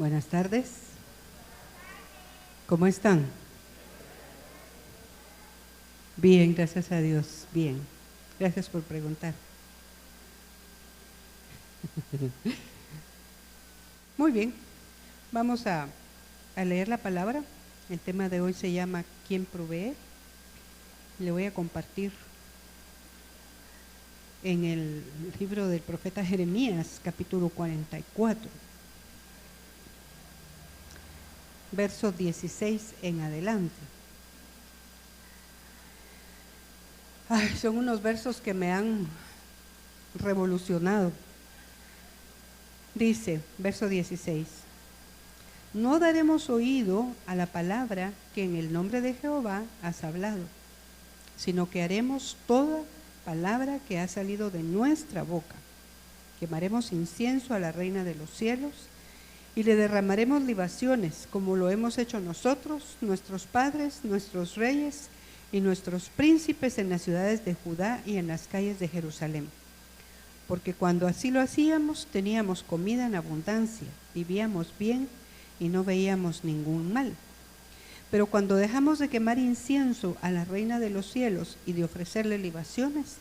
Buenas tardes. ¿Cómo están? Bien, gracias a Dios. Bien. Gracias por preguntar. Muy bien. Vamos a leer la palabra. El tema de hoy se llama ¿Quién provee? Le voy a compartir en el libro del profeta Jeremías, capítulo 44. Verso 16 en adelante. Son unos versos que me han revolucionado. Dice, verso 16: no daremos oído a la palabra que en el nombre de Jehová has hablado, sino que haremos toda palabra que ha salido de nuestra boca. Quemaremos incienso a la reina de los cielos y le derramaremos libaciones, como lo hemos hecho nosotros, nuestros padres, nuestros reyes y nuestros príncipes en las ciudades de Judá y en las calles de Jerusalén. Porque cuando así lo hacíamos, teníamos comida en abundancia, vivíamos bien y no veíamos ningún mal. Pero cuando dejamos de quemar incienso a la reina de los cielos y de ofrecerle libaciones,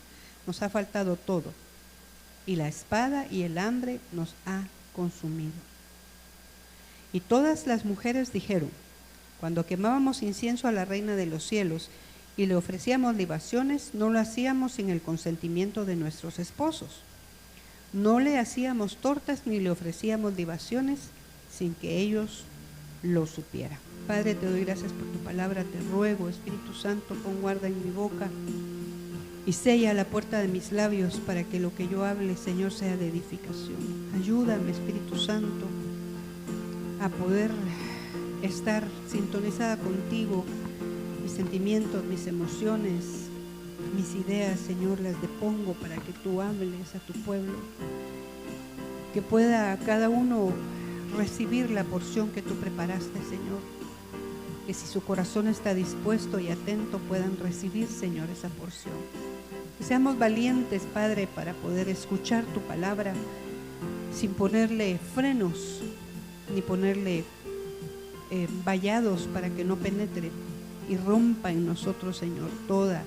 nos ha faltado todo, y la espada y el hambre nos ha consumido. Y todas las mujeres dijeron: cuando quemábamos incienso a la reina de los cielos y le ofrecíamos libaciones, no lo hacíamos sin el consentimiento de nuestros esposos. No le hacíamos tortas ni le ofrecíamos libaciones sin que ellos lo supieran. Padre, te doy gracias por tu palabra. Te ruego, Espíritu Santo, pon guarda en mi boca y sella la puerta de mis labios para que lo que yo hable, Señor, sea de edificación. Ayúdame, Espíritu Santo, a poder estar sintonizada contigo. Mis sentimientos, mis emociones, mis ideas, Señor, las depongo para que tú hables a tu pueblo, que pueda cada uno recibir la porción que tú preparaste, Señor, que si su corazón está dispuesto y atento puedan recibir, Señor, esa porción. Que seamos valientes, Padre, para poder escuchar tu palabra sin ponerle frenos ni ponerle vallados para que no penetre y rompa en nosotros, Señor, toda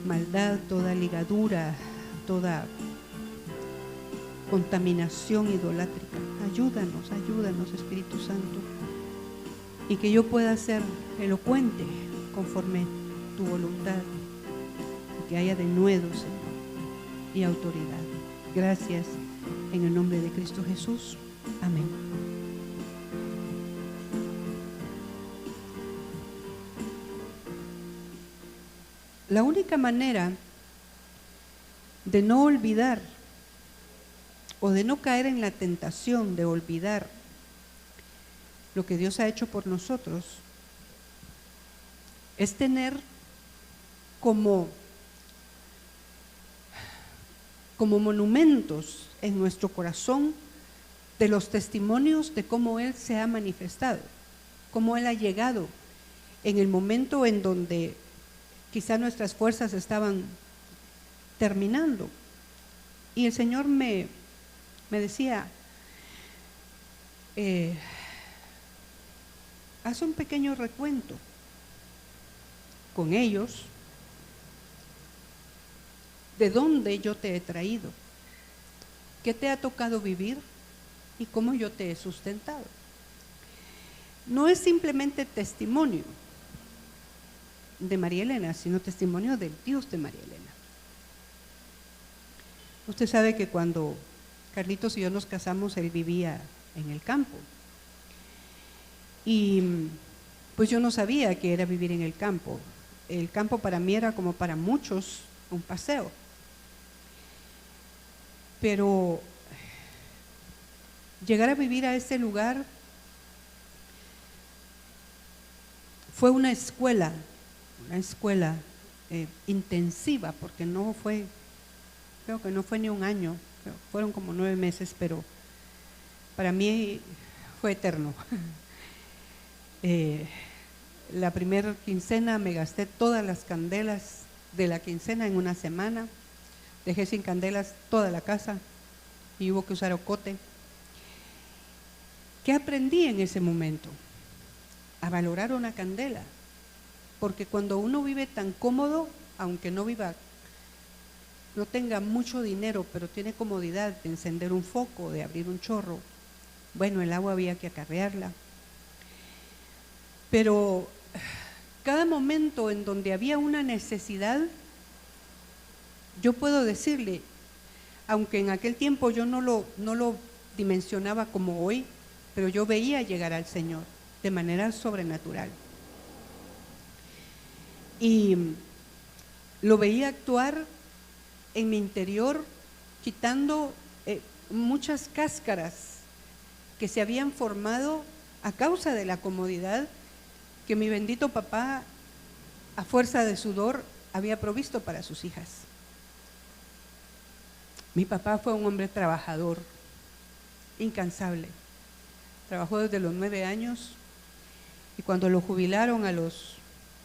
maldad, toda ligadura, toda contaminación idolátrica. Ayúdanos, ayúdanos, Espíritu Santo, y que yo pueda ser elocuente conforme tu voluntad, y que haya denuedo, Señor, y autoridad. Gracias, en el nombre de Cristo Jesús. Amén. La única manera de no olvidar o de no caer en la tentación de olvidar lo que Dios ha hecho por nosotros es tener como monumentos en nuestro corazón de los testimonios de cómo Él se ha manifestado, cómo Él ha llegado en el momento en donde quizá nuestras fuerzas estaban terminando. Y el Señor me decía, haz un pequeño recuento con ellos de dónde yo te he traído, qué te ha tocado vivir y cómo yo te he sustentado. No es simplemente testimonio de María Elena, sino testimonio del Dios de María Elena. Usted sabe que cuando Carlitos y yo nos casamos, él vivía en el campo. Y pues yo no sabía que era vivir en el campo. El campo para mí era, como para muchos, un paseo. Pero llegar a vivir a ese lugar fue una escuela intensiva, porque creo que no fue ni un año, fueron como 9 meses, pero para mí fue eterno. La primera quincena me gasté todas las candelas de la quincena en una semana, dejé sin candelas toda la casa y hubo que usar ocote. ¿Qué aprendí en ese momento? A valorar una candela, porque cuando uno vive tan cómodo, aunque no tenga mucho dinero, pero tiene comodidad de encender un foco, de abrir un chorro, bueno, el agua había que acarrearla. Pero cada momento en donde había una necesidad, yo puedo decirle, aunque en aquel tiempo yo no lo dimensionaba como hoy, pero yo veía llegar al Señor de manera sobrenatural. Y lo veía actuar en mi interior, quitando muchas cáscaras que se habían formado a causa de la comodidad que mi bendito papá, a fuerza de sudor, había provisto para sus hijas. Mi papá fue un hombre trabajador, incansable. Trabajó desde los 9 años y cuando lo jubilaron a los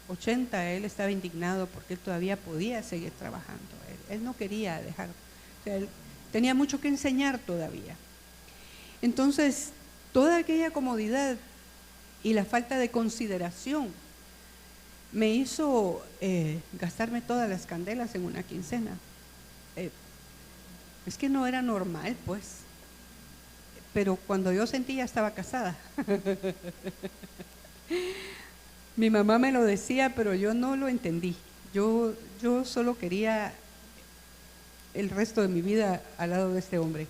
80, él estaba indignado porque él todavía podía seguir trabajando. Él no quería dejar, o sea, él tenía mucho que enseñar todavía. Entonces, toda aquella comodidad y la falta de consideración me hizo gastarme todas las candelas en una quincena. Es que no era normal, pues. Pero cuando yo sentí, ya estaba casada. Mi mamá me lo decía, pero yo no lo entendí. Yo solo quería el resto de mi vida al lado de este hombre.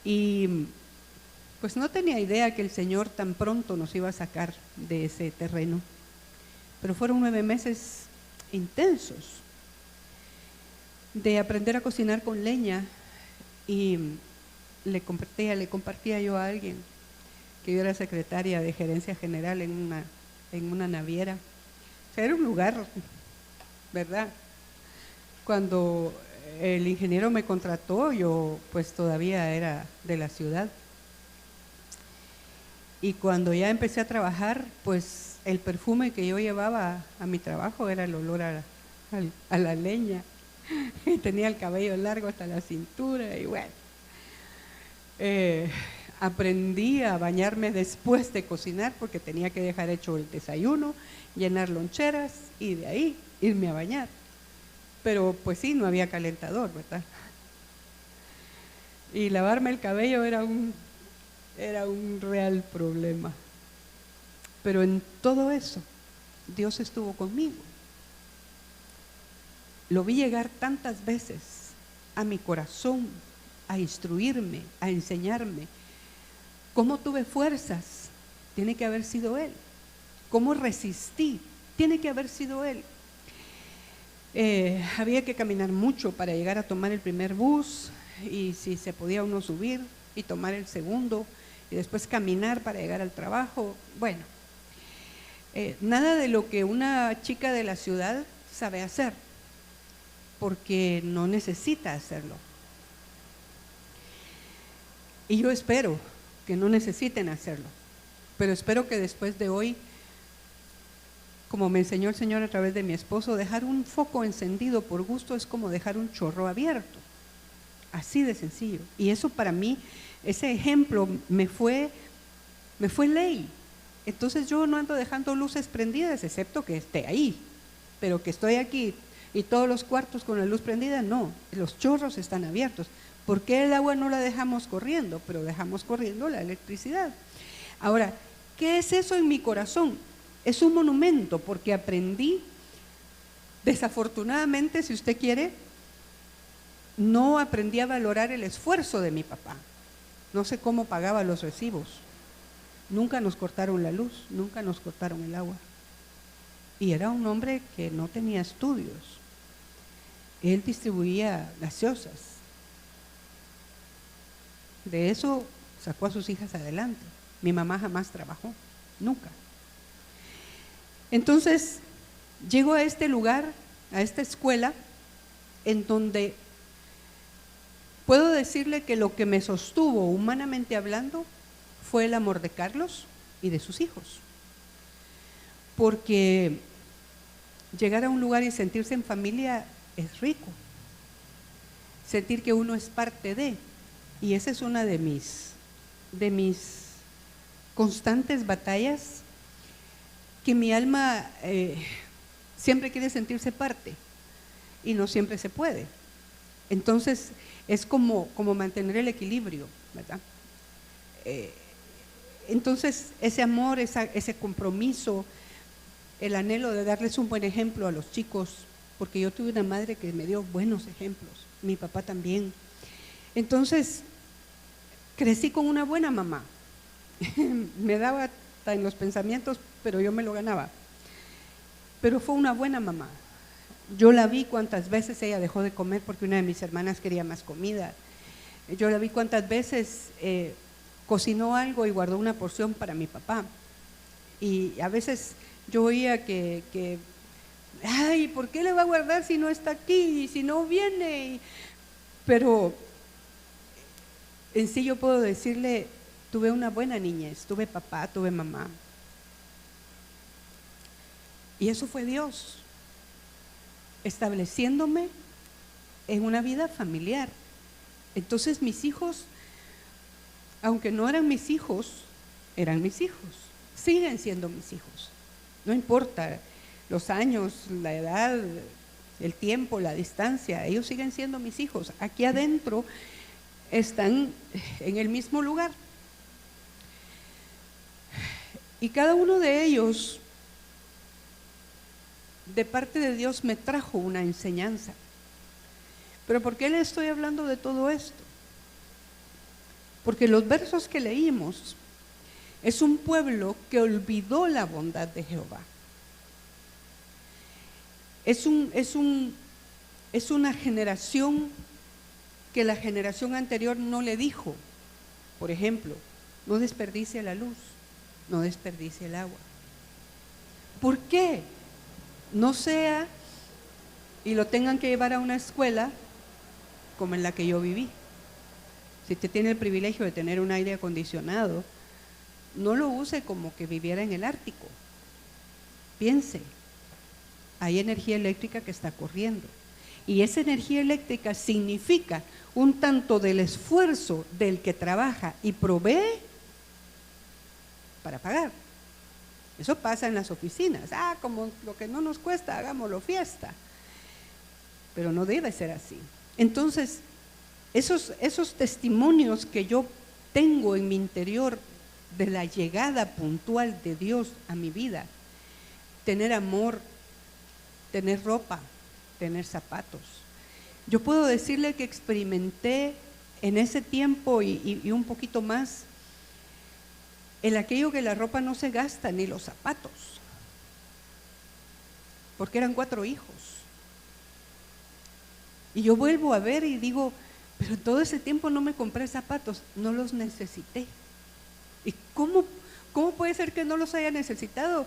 Y pues no tenía idea que el Señor tan pronto nos iba a sacar de ese terreno. Pero fueron 9 meses intensos de aprender a cocinar con leña, y le compartía yo a alguien que yo era secretaria de gerencia general en una naviera. O sea, era un lugar, ¿verdad? Cuando el ingeniero me contrató, yo pues todavía era de la ciudad. Y cuando ya empecé a trabajar, pues el perfume que yo llevaba a mi trabajo era el olor a la leña. Y tenía el cabello largo hasta la cintura y bueno. Aprendí a bañarme después de cocinar porque tenía que dejar hecho el desayuno, llenar loncheras y de ahí irme a bañar. Pero pues sí, no había calentador, ¿verdad? Y lavarme el cabello era un real problema. Pero en todo eso, Dios estuvo conmigo. Lo vi llegar tantas veces a mi corazón, a instruirme, a enseñarme. ¿Cómo tuve fuerzas? Tiene que haber sido Él. ¿Cómo resistí? Tiene que haber sido Él. Había que caminar mucho para llegar a tomar el primer bus, y si se podía uno subir y tomar el segundo, y después caminar para llegar al trabajo. Bueno, nada de lo que una chica de la ciudad sabe hacer, porque no necesita hacerlo. Y yo espero que no necesiten hacerlo, pero espero que después de hoy, como me enseñó el Señor a través de mi esposo, dejar un foco encendido por gusto es como dejar un chorro abierto, así de sencillo. Y eso para mí, ese ejemplo me fue ley. Entonces yo no ando dejando luces prendidas, excepto que esté ahí, pero que estoy aquí y todos los cuartos con la luz prendida, no, los chorros están abiertos. ¿Por qué el agua no la dejamos corriendo? Pero dejamos corriendo la electricidad. Ahora, ¿qué es eso en mi corazón? Es un monumento, porque aprendí, desafortunadamente, si usted quiere, no aprendí a valorar el esfuerzo de mi papá. No sé cómo pagaba los recibos. Nunca nos cortaron la luz, nunca nos cortaron el agua. Y era un hombre que no tenía estudios. Él distribuía gaseosas. De eso sacó a sus hijas adelante. Mi mamá jamás trabajó, nunca. Entonces, llego a este lugar, a esta escuela, en donde puedo decirle que lo que me sostuvo, humanamente hablando, fue el amor de Carlos y de sus hijos. Porque llegar a un lugar y sentirse en familia es rico. Sentir que uno es parte de, y esa es una de mis de mis constantes batallas que mi alma siempre quiere sentirse parte y no siempre se puede. Entonces es como mantener el equilibrio, ¿verdad? Entonces ese amor, ese compromiso, el anhelo de darles un buen ejemplo a los chicos, porque yo tuve una madre que me dio buenos ejemplos, mi papá también. Entonces crecí con una buena mamá. Me daba hasta en los pensamientos, pero yo me lo ganaba. Pero fue una buena mamá. Yo la vi cuántas veces ella dejó de comer porque una de mis hermanas quería más comida. Yo la vi cuántas veces cocinó algo y guardó una porción para mi papá. Y a veces yo oía que ay, ¿por qué le va a guardar si no está aquí y si no viene? Pero en sí yo puedo decirle, tuve una buena niñez, tuve papá, tuve mamá. Y eso fue Dios, estableciéndome en una vida familiar. Entonces mis hijos, aunque no eran mis hijos, eran mis hijos, siguen siendo mis hijos. No importa los años, la edad, el tiempo, la distancia, ellos siguen siendo mis hijos. Aquí adentro están en el mismo lugar. Y cada uno de ellos, de parte de Dios, me trajo una enseñanza. ¿Pero por qué le estoy hablando de todo esto? Porque los versos que leímos es un pueblo que olvidó la bondad de Jehová. Es una generación que la generación anterior no le dijo, por ejemplo, no desperdicie la luz, no desperdicie el agua. ¿Por qué? No sea y lo tengan que llevar a una escuela como en la que yo viví. Si usted tiene el privilegio de tener un aire acondicionado, no lo use como que viviera en el Ártico. Piense, hay energía eléctrica que está corriendo. Y esa energía eléctrica significa un tanto del esfuerzo del que trabaja y provee para pagar. Eso pasa en las oficinas. Como lo que no nos cuesta, hagámoslo fiesta. Pero no debe ser así. Entonces, esos testimonios que yo tengo en mi interior de la llegada puntual de Dios a mi vida, tener amor, tener ropa, tener zapatos. Yo puedo decirle que experimenté en ese tiempo y un poquito más el aquello que la ropa no se gasta ni los zapatos, porque eran 4 hijos. Y yo vuelvo a ver y digo, pero todo ese tiempo no me compré zapatos, no los necesité. ¿Y cómo puede ser que no los haya necesitado?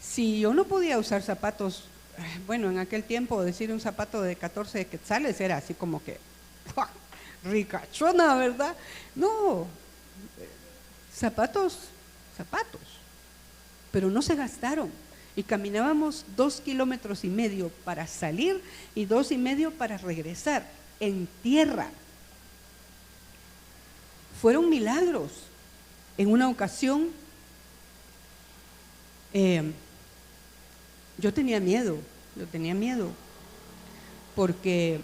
Si yo no podía usar zapatos, bueno, en aquel tiempo decir un zapato de 14 quetzales era así como que ricachona, ¿verdad? No, zapatos, pero no se gastaron. Y caminábamos 2,5 kilómetros para salir y 2,5 para regresar en tierra. Fueron milagros. En una ocasión yo tenía miedo porque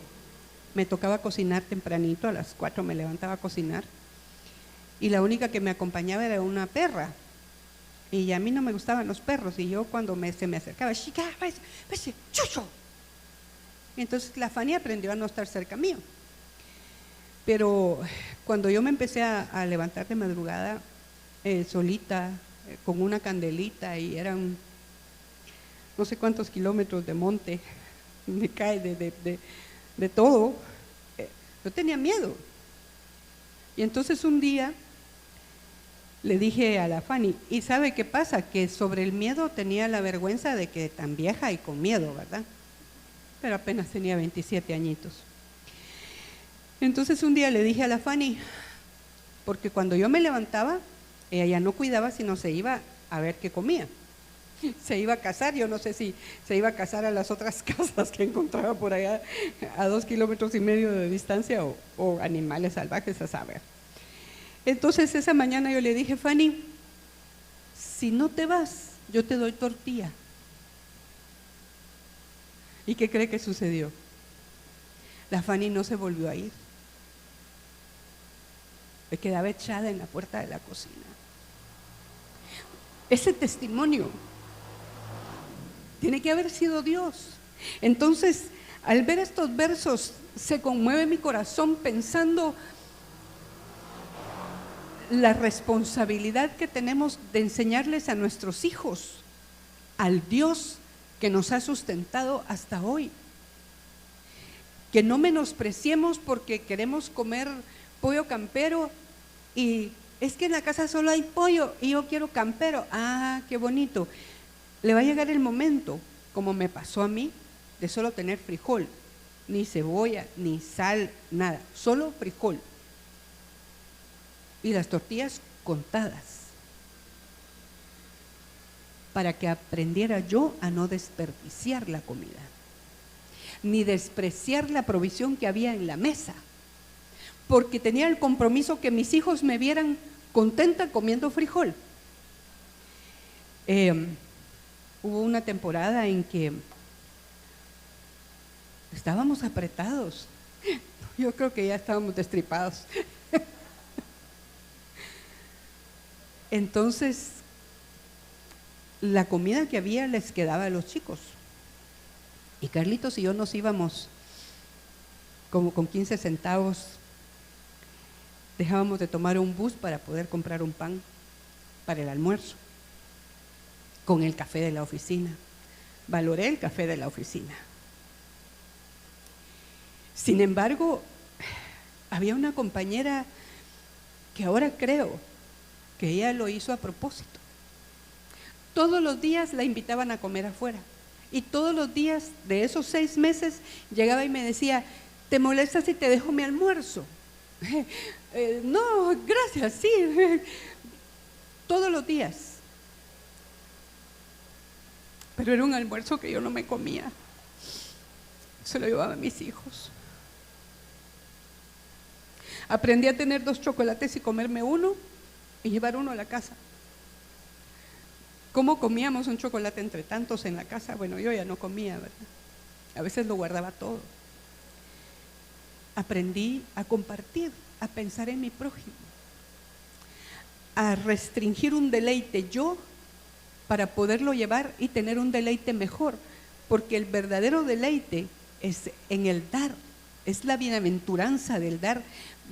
me tocaba cocinar tempranito, a las 4 me levantaba a cocinar y la única que me acompañaba era una perra. Y a mí no me gustaban los perros, y yo cuando se me acercaba, chucho. Y entonces la Fanny aprendió a no estar cerca mío. Pero cuando yo me empecé a levantar de madrugada, solita, con una candelita, y eran no sé cuántos kilómetros de monte, me cae de todo, yo tenía miedo. Y entonces un día le dije a la Fanny, ¿y sabe qué pasa? Que sobre el miedo tenía la vergüenza de que tan vieja y con miedo, ¿verdad? Pero apenas tenía 27 añitos. Entonces un día le dije a la Fanny, porque cuando yo me levantaba, ella ya no cuidaba, sino se iba a ver qué comía. Se iba a cazar, yo no sé si se iba a cazar a las otras casas que encontraba por allá a 2,5 kilómetros de distancia o animales salvajes, a saber. Entonces esa mañana yo le dije, Fanny, si no te vas, yo te doy tortilla. ¿Y qué cree que sucedió? La Fanny no se volvió a ir. Me quedaba echada en la puerta de la cocina. Ese testimonio tiene que haber sido Dios. Entonces, al ver estos versos, se conmueve mi corazón pensando la responsabilidad que tenemos de enseñarles a nuestros hijos al Dios que nos ha sustentado hasta hoy. Que no menospreciemos porque queremos comer pollo campero y es que en la casa solo hay pollo y yo quiero campero. Ah, qué bonito. Le va a llegar el momento, como me pasó a mí, de solo tener frijol, ni cebolla, ni sal, nada, solo frijol. Y las tortillas contadas, para que aprendiera yo a no desperdiciar la comida, ni despreciar la provisión que había en la mesa, porque tenía el compromiso que mis hijos me vieran contenta comiendo frijol. Hubo una temporada en que estábamos apretados, yo creo que ya estábamos destripados. Entonces, la comida que había les quedaba a los chicos. Y Carlitos y yo nos íbamos como con 15 centavos, dejábamos de tomar un bus para poder comprar un pan para el almuerzo, con el café de la oficina. Valoré el café de la oficina. Sin embargo, había una compañera que ahora creo que ella lo hizo a propósito. Todos los días la invitaban a comer afuera y todos los días de esos 6 meses llegaba y me decía, ¿te molesta si te dejo mi almuerzo? No, gracias, sí. Todos los días. Pero era un almuerzo que yo no me comía. Se lo llevaba a mis hijos. Aprendí a tener 2 chocolates y comerme uno y llevar uno a la casa. ¿Cómo comíamos un chocolate entre tantos en la casa? Bueno, yo ya no comía, ¿verdad? A veces lo guardaba todo. Aprendí a compartir, a pensar en mi prójimo, a restringir un deleite yo para poderlo llevar y tener un deleite mejor, porque el verdadero deleite es en el dar, es la bienaventuranza del dar,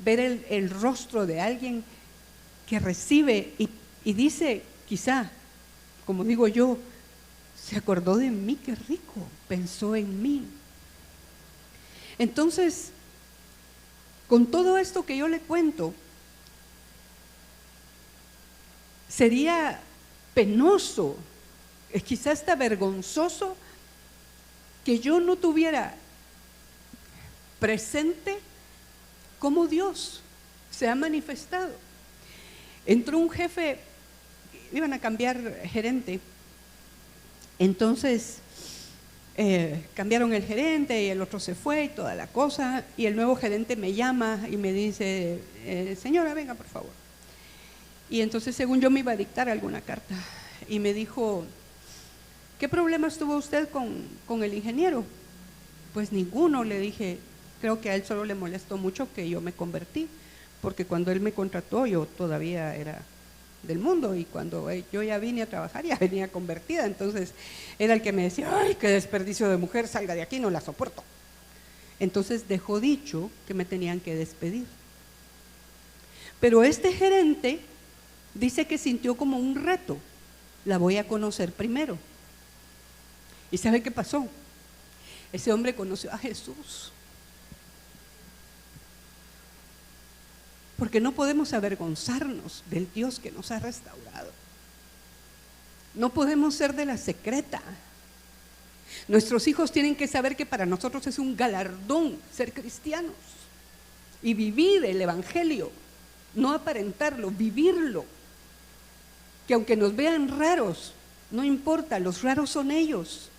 ver el rostro de alguien que recibe y dice, quizá, como digo yo, se acordó de mí, qué rico, pensó en mí. Entonces, con todo esto que yo le cuento, sería penoso, quizás hasta vergonzoso, que yo no tuviera presente cómo Dios se ha manifestado. Entró un jefe, iban a cambiar gerente, entonces cambiaron el gerente y el otro se fue y toda la cosa, y el nuevo gerente me llama y me dice, señora, venga por favor. Y entonces según yo me iba a dictar alguna carta y me dijo, ¿qué problemas tuvo usted con el ingeniero? Pues ninguno, le dije, creo que a él solo le molestó mucho que yo me convertí, porque cuando él me contrató yo todavía era del mundo y cuando yo ya vine a trabajar ya venía convertida, entonces era el que me decía, ay, qué desperdicio de mujer, salga de aquí, no la soporto. Entonces dejó dicho que me tenían que despedir. Pero este gerente dice que sintió como un reto, la voy a conocer primero. ¿Y sabe qué pasó? Ese hombre conoció a Jesús. Porque no podemos avergonzarnos del Dios que nos ha restaurado. No podemos ser de la secreta. Nuestros hijos tienen que saber que para nosotros es un galardón ser cristianos y vivir el evangelio, no aparentarlo, vivirlo. Que aunque nos vean raros, no importa, los raros son ellos.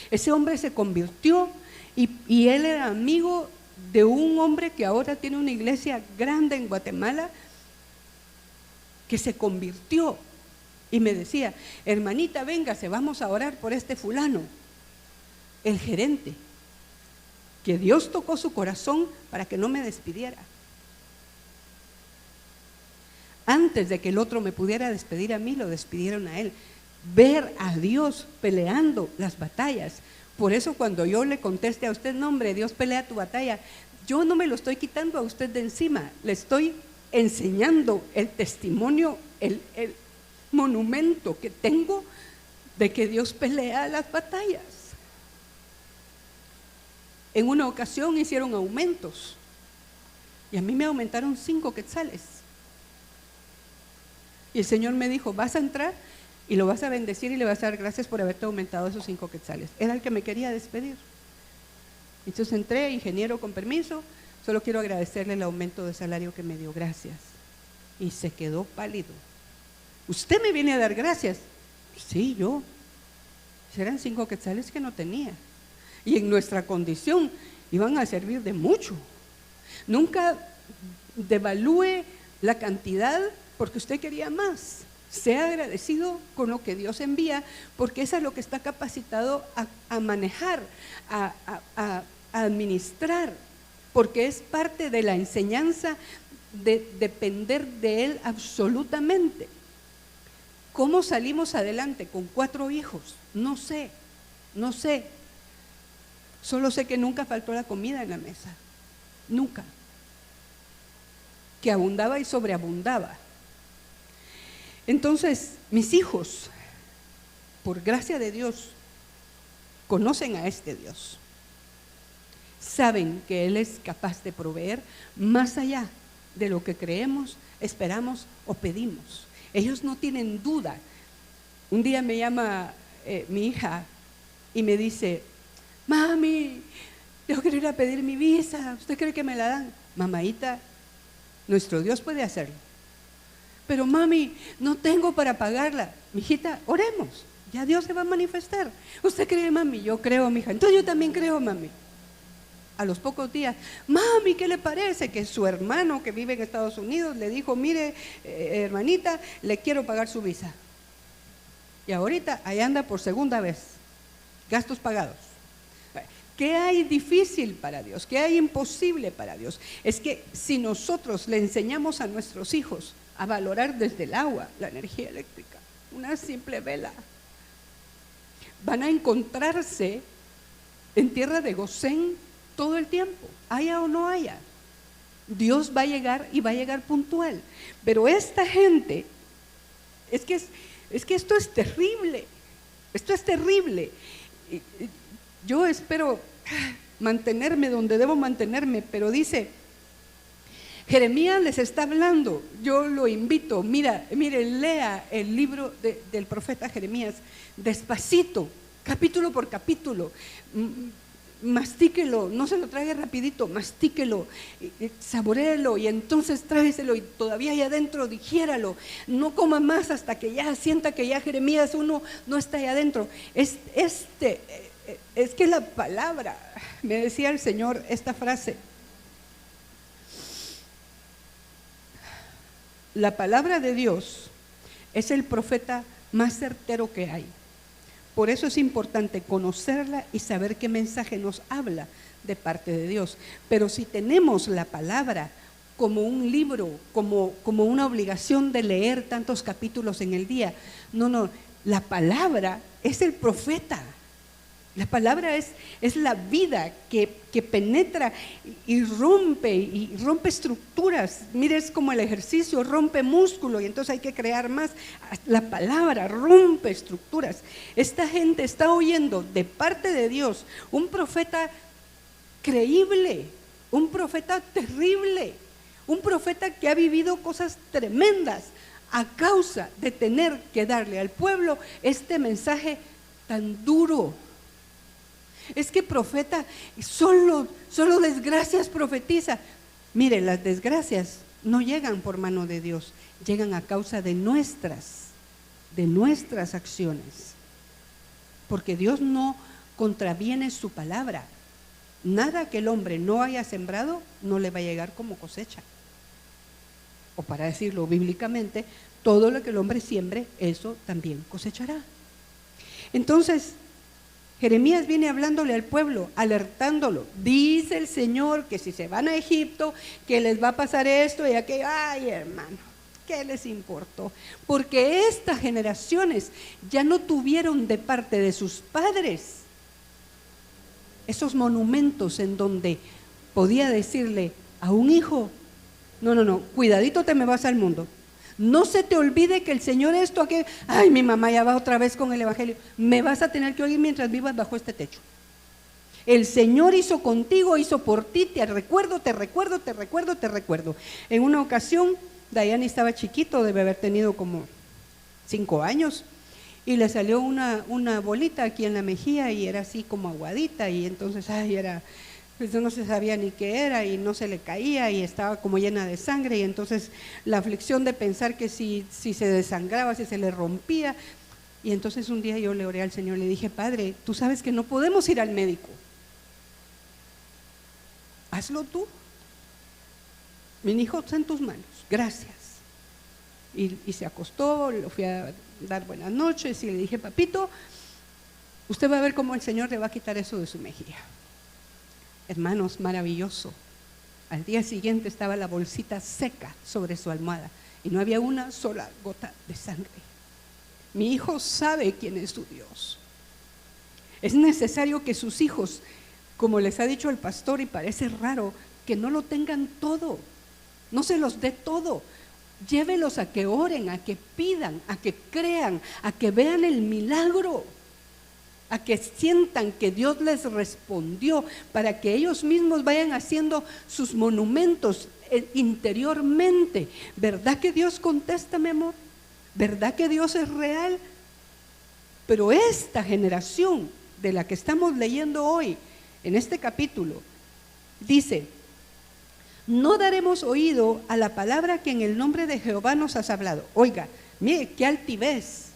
Ese hombre se convirtió y él era amigo de un hombre que ahora tiene una iglesia grande en Guatemala que se convirtió y me decía: hermanita, véngase, vamos a orar por este fulano, el gerente, que Dios tocó su corazón para que no me despidiera. Antes de que el otro me pudiera despedir a mí, lo despidieron a él. Ver a Dios peleando las batallas. Por eso cuando yo le conteste a usted: no, hombre, Dios pelea tu batalla, yo no me lo estoy quitando a usted de encima, le estoy enseñando el testimonio, el monumento que tengo de que Dios pelea las batallas. En una ocasión hicieron aumentos y a mí me aumentaron 5 quetzales. Y el Señor me dijo: vas a entrar y lo vas a bendecir y le vas a dar gracias por haberte aumentado esos 5 quetzales. Era el que me quería despedir. Entonces entré: ingeniero, con permiso, solo quiero agradecerle el aumento de salario que me dio, gracias. Y se quedó pálido. ¿Usted me viene a dar gracias? Sí, yo. Eran 5 quetzales que no tenía. Y en nuestra condición iban a servir de mucho. Nunca devalúe la cantidad porque usted quería más. Sea agradecido con lo que Dios envía, porque eso es lo que está capacitado a manejar, a administrar, porque es parte de la enseñanza de depender de Él absolutamente. ¿Cómo salimos adelante con 4 hijos? No sé. Solo sé que nunca faltó la comida en la mesa, nunca. Que abundaba y sobreabundaba. Entonces, mis hijos, por gracia de Dios, conocen a este Dios. Saben que Él es capaz de proveer más allá de lo que creemos, esperamos o pedimos. Ellos no tienen duda. Un día me llama mi hija y me dice: mami, yo quiero ir a pedir mi visa, ¿usted cree que me la dan? Mamaita, nuestro Dios puede hacerlo. Pero mami, no tengo para pagarla. Mijita, oremos, ya Dios se va a manifestar. ¿Usted cree, mami? Yo creo, mija. Entonces yo también creo, mami. A los pocos días: mami, ¿qué le parece? Que su hermano que vive en Estados Unidos le dijo: mire, hermanita, le quiero pagar su visa. Y ahorita ahí anda por segunda vez, gastos pagados. ¿Qué hay difícil para Dios? ¿Qué hay imposible para Dios? Es que si nosotros le enseñamos a nuestros hijos a valorar desde el agua, la energía eléctrica, una simple vela, van a encontrarse en tierra de Gosén todo el tiempo, haya o no haya. Dios va a llegar y va a llegar puntual. Pero esta gente, es que esto es terrible, esto es terrible. Yo espero mantenerme donde debo mantenerme, pero dice, Jeremías les está hablando, yo lo invito, mire, lea el libro del profeta Jeremías, despacito, capítulo por capítulo, mastíquelo, no se lo trague rapidito, mastíquelo, saboréelo y entonces tráeselo y todavía ahí adentro digiéralo, no coma más hasta que ya sienta que ya Jeremías 1 no está ahí adentro. Es que la palabra, me decía el Señor esta frase, la palabra de Dios es el profeta más certero que hay. Por eso es importante conocerla y saber qué mensaje nos habla de parte de Dios. Pero si tenemos la palabra como un libro, como una obligación de leer tantos capítulos en el día, no, la palabra es el profeta. La palabra es la vida que penetra y rompe estructuras. Mire, es como el ejercicio, rompe músculo y entonces hay que crear más. La palabra rompe estructuras. Esta gente está oyendo de parte de Dios un profeta creíble, un profeta terrible, un profeta que ha vivido cosas tremendas a causa de tener que darle al pueblo este mensaje tan duro. Es que profeta, solo desgracias profetiza. Mire, las desgracias no llegan por mano de Dios, llegan a causa de nuestras acciones. Porque Dios no contraviene su palabra. Nada que el hombre no haya sembrado no le va a llegar como cosecha. o para decirlo bíblicamente, todo lo que el hombre siembre, eso también cosechará. Entonces, Jeremías viene hablándole al pueblo, alertándolo. Dice el Señor que si se van a Egipto, que les va a pasar esto y aquello. Ay, hermano, ¿qué les importó? Porque estas generaciones ya no tuvieron de parte de sus padres esos monumentos en donde podía decirle a un hijo, no, cuidadito te me vas al mundo. No se te olvide que el Señor esto, aquello, ay, mi mamá ya va otra vez con el evangelio, me vas a tener que oír mientras vivas bajo este techo. El Señor hizo contigo, hizo por ti, te recuerdo. En una ocasión, Dayani estaba chiquito, debe haber tenido como 5 años, y le salió una bolita aquí en la mejilla y era así como aguadita, y entonces, pues no se sabía ni qué era y no se le caía y estaba como llena de sangre, y entonces la aflicción de pensar que si se desangraba, si se le rompía. Y entonces un día yo le oré al Señor, le dije, Padre, tú sabes que no podemos ir al médico, hazlo tú, mi hijo está en tus manos, gracias. Y se acostó, le fui a dar buenas noches y le dije, papito, usted va a ver cómo el Señor le va a quitar eso de su mejilla. Hermanos, maravilloso. Al día siguiente estaba la bolsita seca sobre su almohada y no había una sola gota de sangre. Mi hijo sabe quién es su Dios. Es necesario que sus hijos, como les ha dicho el pastor, y parece raro, que no lo tengan todo, no se los dé todo. Llévelos a que oren, a que pidan, a que crean, a que vean el milagro, a que sientan que Dios les respondió, para que ellos mismos vayan haciendo sus monumentos interiormente. ¿Verdad que Dios contesta, mi amor? ¿Verdad que Dios es real? Pero esta generación de la que estamos leyendo hoy, en este capítulo, dice: no daremos oído a la palabra que en el nombre de Jehová nos has hablado. Oiga, mire qué altivez,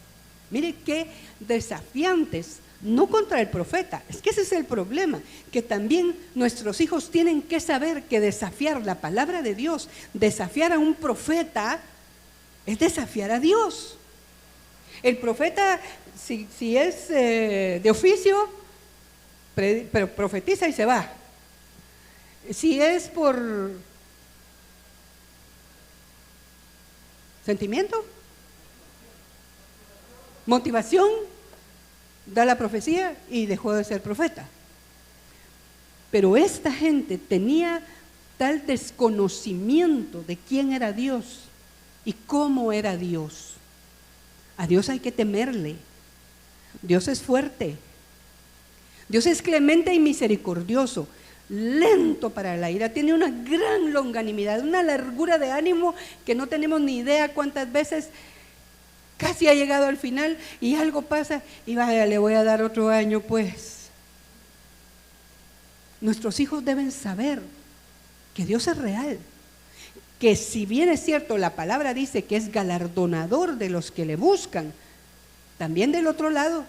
mire qué desafiantes, no contra el profeta. Es que ese es el problema, que también nuestros hijos tienen que saber que desafiar la palabra de Dios, desafiar a un profeta, es desafiar a Dios. El profeta, si es de oficio, pero profetiza y se va. Si es por sentimiento, motivación, da la profecía y dejó de ser profeta. Pero esta gente tenía tal desconocimiento de quién era Dios y cómo era Dios. A Dios hay que temerle. Dios es fuerte. Dios es clemente y misericordioso, lento para la ira, tiene una gran longanimidad, una largura de ánimo que no tenemos ni idea cuántas veces casi ha llegado al final y algo pasa y vaya, le voy a dar otro año pues. Nuestros hijos deben saber que Dios es real, que si bien es cierto la palabra dice que es galardonador de los que le buscan, también del otro lado.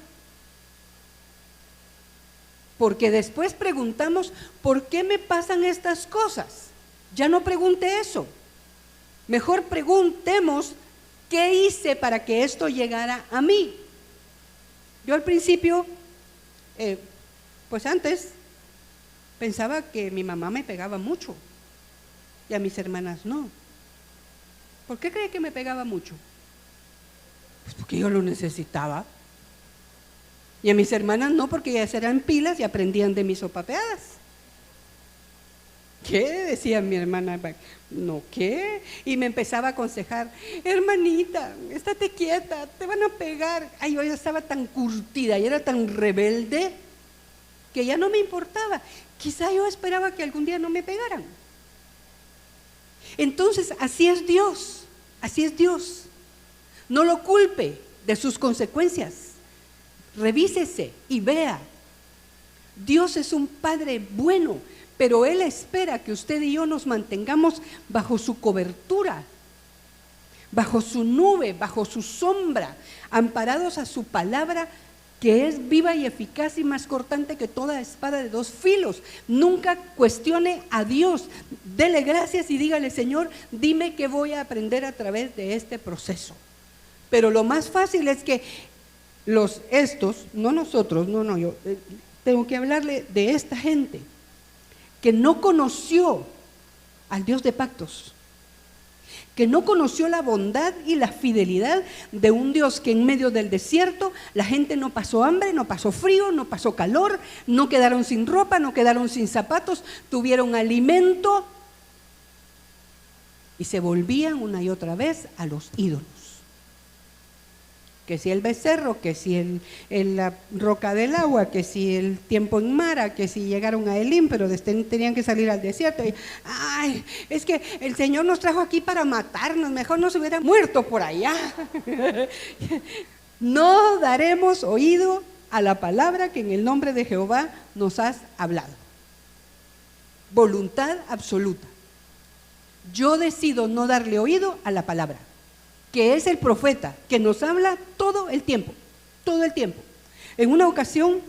Porque después preguntamos, ¿por qué me pasan estas cosas? Ya no pregunte eso. Mejor preguntemos, ¿qué hice para que esto llegara a mí? Yo al principio, pues antes, pensaba que mi mamá me pegaba mucho y a mis hermanas no. ¿Por qué cree que me pegaba mucho? Pues porque yo lo necesitaba. Y a mis hermanas no, porque ellas eran pilas y aprendían de mis sopapeadas. ¿Qué? Decía mi hermana. No, ¿qué? Y me empezaba a aconsejar, hermanita, estate quieta, te van a pegar. Ay, yo ya estaba tan curtida y era tan rebelde que ya no me importaba. Quizá yo esperaba que algún día no me pegaran. Entonces, así es Dios, así es Dios. No lo culpe de sus consecuencias. Revísese y vea. Dios es un Padre bueno, pero Él espera que usted y yo nos mantengamos bajo su cobertura, bajo su nube, bajo su sombra, amparados a su palabra que es viva y eficaz y más cortante que toda espada de dos filos. Nunca cuestione a Dios, dele gracias y dígale: Señor, dime qué voy a aprender a través de este proceso. Pero lo más fácil es que no nosotros, yo tengo que hablarle de esta gente que no conoció al Dios de pactos, que no conoció la bondad y la fidelidad de un Dios que en medio del desierto la gente no pasó hambre, no pasó frío, no pasó calor, no quedaron sin ropa, no quedaron sin zapatos, tuvieron alimento y se volvían una y otra vez a los ídolos. Que si el becerro, que si la roca del agua, que si el tiempo en Mara, que si llegaron a Elim, pero tenían que salir al desierto. Y, ay, es que el Señor nos trajo aquí para matarnos, mejor nos hubiera muerto por allá. No daremos oído a la palabra que en el nombre de Jehová nos has hablado. Voluntad absoluta. Yo decido no darle oído a la palabra, que es el profeta, que nos habla todo el tiempo. En una ocasión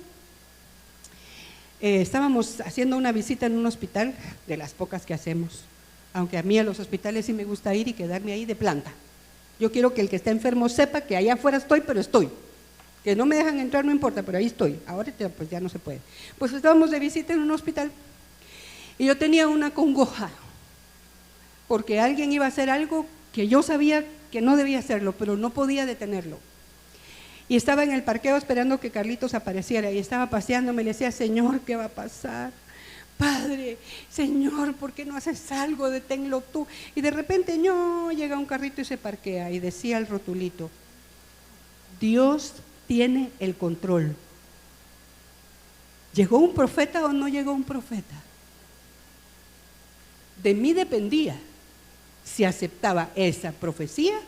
estábamos haciendo una visita en un hospital, de las pocas que hacemos, aunque a mí a los hospitales sí me gusta ir y quedarme ahí de planta. Yo quiero que el que está enfermo sepa que allá afuera estoy, pero estoy. Que no me dejan entrar no importa, pero ahí estoy. Ahora pues ya no se puede. Pues estábamos de visita en un hospital y yo tenía una congoja, porque alguien iba a hacer algo que yo sabía que no debía hacerlo, pero no podía detenerlo. Y estaba en el parqueo esperando que Carlitos apareciera y estaba paseándome y le decía: Señor, ¿qué va a pasar? Padre, Señor, ¿por qué no haces algo? Deténlo tú. Y de repente llega un carrito y se parquea y decía el rotulito: Dios tiene el control. ¿Llegó un profeta o no llegó un profeta? De mí dependía si aceptaba esa profecía,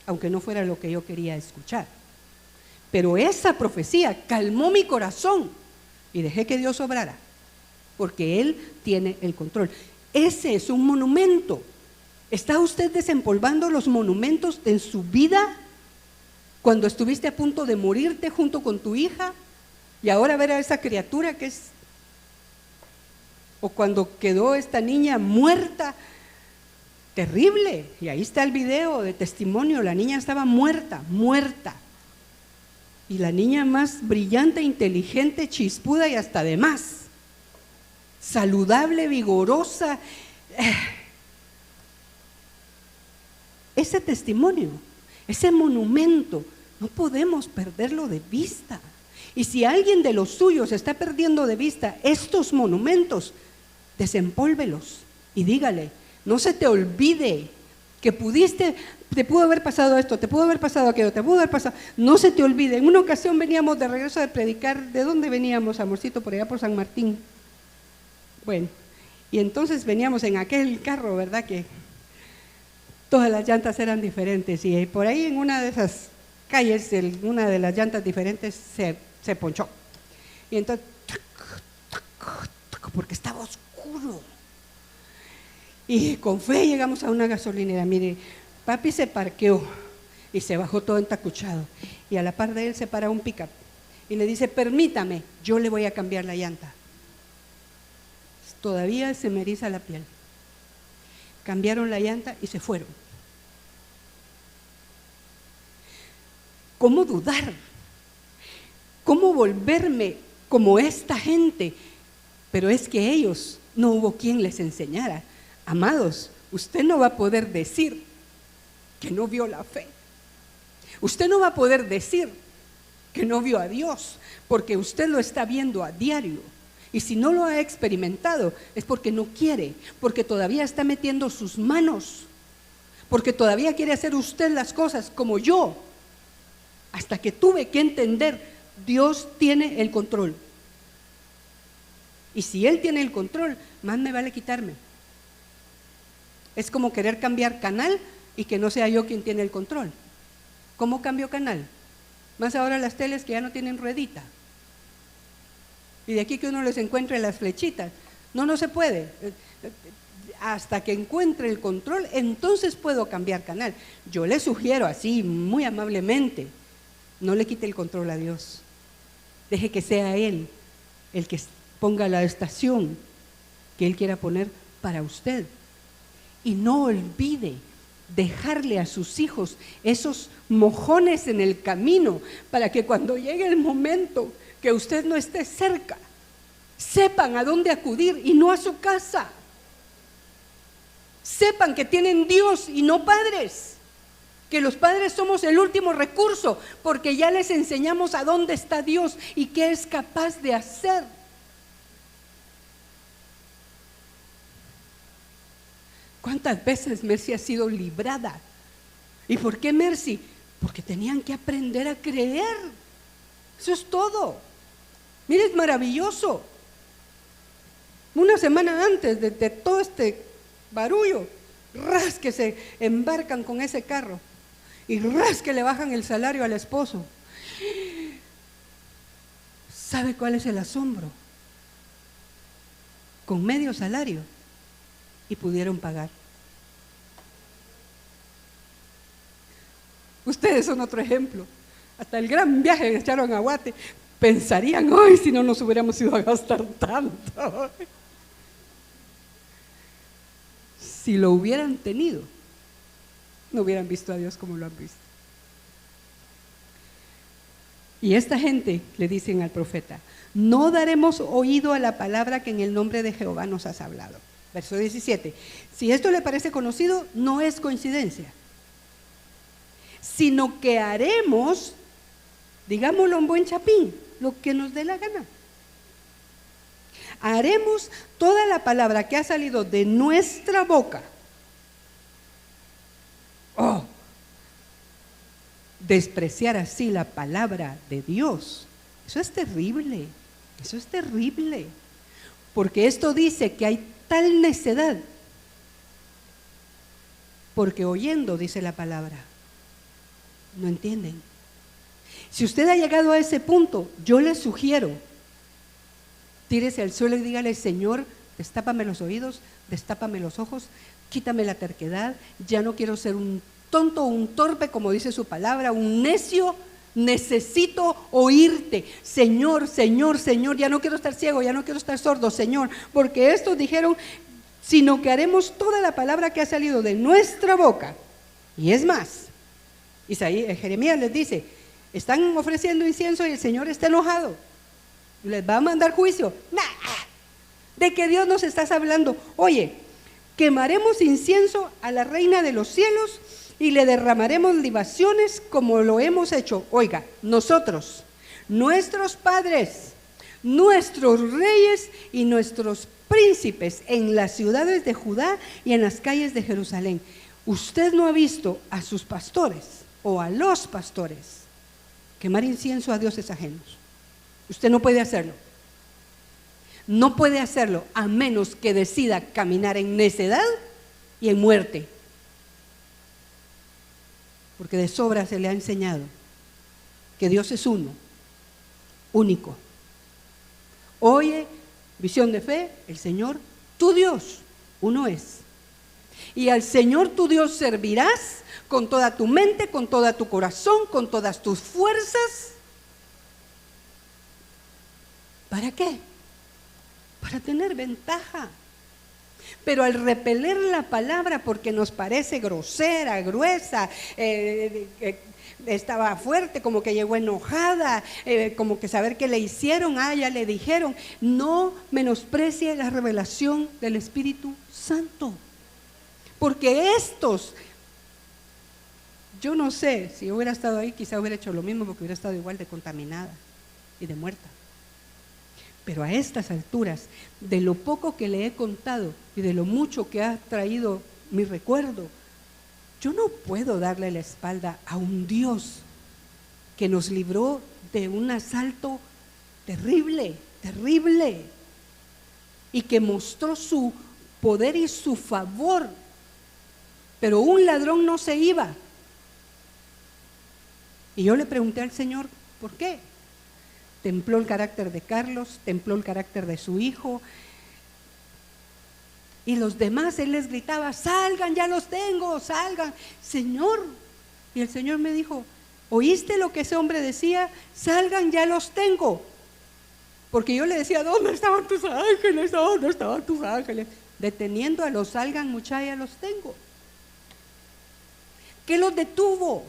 aunque no fuera lo que yo quería escuchar. Pero esa profecía calmó mi corazón y dejé que Dios obrara, porque Él tiene el control. Ese es un monumento. ¿Está usted desempolvando los monumentos en su vida? Cuando estuviste a punto de morirte junto con tu hija y ahora ver a esa criatura que es, o cuando quedó esta niña muerta, terrible, y ahí está el video de testimonio, la niña estaba muerta, y la niña más brillante, inteligente, chispuda y hasta de más, saludable, vigorosa. Ese testimonio, ese monumento, no podemos perderlo de vista. Y si alguien de los suyos está perdiendo de vista estos monumentos, desempólvelos y dígale: no se te olvide que te pudo haber pasado esto, te pudo haber pasado aquello, te pudo haber pasado. No se te olvide. En una ocasión veníamos de regreso de predicar. ¿De dónde veníamos, amorcito? Por allá por San Martín. Bueno, y entonces veníamos en aquel carro, ¿verdad? Que todas las llantas eran diferentes y por ahí en una de esas calles, una de las llantas diferentes se ponchó. Y entonces, porque estaba oscuro. Y con fe llegamos a una gasolinera. Mire, papi se parqueó y se bajó todo entacuchado. Y a la par de él se para un pickup y le dice: permítame, yo le voy a cambiar la llanta. Todavía se me eriza la piel. Cambiaron la llanta y se fueron. ¿Cómo dudar? ¿Cómo volverme como esta gente? Pero es que ellos no hubo quien les enseñara. Amados, usted no va a poder decir que no vio la fe. Usted no va a poder decir que no vio a Dios, porque usted lo está viendo a diario. Y si no lo ha experimentado, es porque no quiere, porque todavía está metiendo sus manos, porque todavía quiere hacer usted las cosas como yo. Hasta que tuve que entender: Dios tiene el control. Y si Él tiene el control, más me vale quitarme. Es como querer cambiar canal y que no sea yo quien tiene el control. ¿Cómo cambio canal? Más ahora las teles que ya no tienen ruedita. Y de aquí que uno les encuentre las flechitas. No se puede. Hasta que encuentre el control, entonces puedo cambiar canal. Yo le sugiero así, muy amablemente: no le quite el control a Dios. Deje que sea Él el que ponga la estación que Él quiera poner para usted. Y no olvide dejarle a sus hijos esos mojones en el camino para que cuando llegue el momento que usted no esté cerca, sepan a dónde acudir y no a su casa. Sepan que tienen Dios y no padres, que los padres somos el último recurso, porque ya les enseñamos a dónde está Dios y qué es capaz de hacer. ¿Cuántas veces Mercy ha sido librada? ¿Y por qué Mercy? Porque tenían que aprender a creer. Eso es todo. Mire, es maravilloso. Una semana antes de todo este barullo, ras que se embarcan con ese carro y ras que le bajan el salario al esposo. ¿Sabe cuál es el asombro? Con medio salario y pudieron pagar. Ustedes son otro ejemplo. Hasta el gran viaje que echaron a Guate, pensarían, ay, si no nos hubiéramos ido a gastar tanto. Si lo hubieran tenido, no hubieran visto a Dios como lo han visto. Y esta gente le dicen al profeta: no daremos oído a la palabra que en el nombre de Jehová nos has hablado. Verso 17. Si esto le parece conocido, no es coincidencia, sino que haremos, digámoslo en buen chapín, lo que nos dé la gana. Haremos toda la palabra que ha salido de nuestra boca. Oh, despreciar así la palabra de Dios, eso es terrible, eso es terrible, porque esto dice que hay tal necedad, porque oyendo, dice la palabra, no entienden. Si usted ha llegado a ese punto, yo le sugiero, tírese al suelo y dígale: Señor, destápame los oídos, destápame los ojos, quítame la terquedad, ya no quiero ser un tonto, un torpe, como dice su palabra, un necio, necesito oírte, Señor, Señor, Señor, ya no quiero estar ciego, ya no quiero estar sordo, Señor, porque estos dijeron, sino que haremos toda la palabra que ha salido de nuestra boca. Y es más, Jeremías les dice, están ofreciendo incienso y el Señor está enojado, les va a mandar juicio. Nah, ¿de qué Dios nos estás hablando? Oye, quemaremos incienso a la reina de los cielos y le derramaremos libaciones como lo hemos hecho. Oiga, nosotros, nuestros padres, nuestros reyes y nuestros príncipes en las ciudades de Judá y en las calles de Jerusalén. Usted no ha visto a sus pastores o a los pastores quemar incienso a dioses ajenos. Usted no puede hacerlo. No puede hacerlo a menos que decida caminar en necedad y en muerte. Porque de sobra se le ha enseñado que Dios es uno, único. Oye, visión de fe, el Señor, tu Dios, uno es. Y al Señor tu Dios servirás con toda tu mente, con todo tu corazón, con todas tus fuerzas. ¿Para qué? Para tener ventaja. Pero al repeler la palabra porque nos parece grosera, gruesa, estaba fuerte, como que llegó enojada, como que saber qué le hicieron, ya le dijeron, no menosprecie la revelación del Espíritu Santo. Porque estos, yo no sé, si hubiera estado ahí quizá hubiera hecho lo mismo porque hubiera estado igual de contaminada y de muerta. Pero a estas alturas, de lo poco que le he contado y de lo mucho que ha traído mi recuerdo, yo no puedo darle la espalda a un Dios que nos libró de un asalto terrible, terrible, y que mostró su poder y su favor. Pero un ladrón no se iba. Y yo le pregunté al Señor, ¿por qué? Templó el carácter de Carlos, templó el carácter de su hijo. Y los demás, él les gritaba, salgan, ya los tengo, salgan, Señor. Y el Señor me dijo, ¿oíste lo que ese hombre decía? Salgan, ya los tengo. Porque yo le decía, ¿dónde estaban tus ángeles? ¿Dónde estaban tus ángeles? Deteniendo a los salgan, muchachas, los tengo. ¿Qué los detuvo?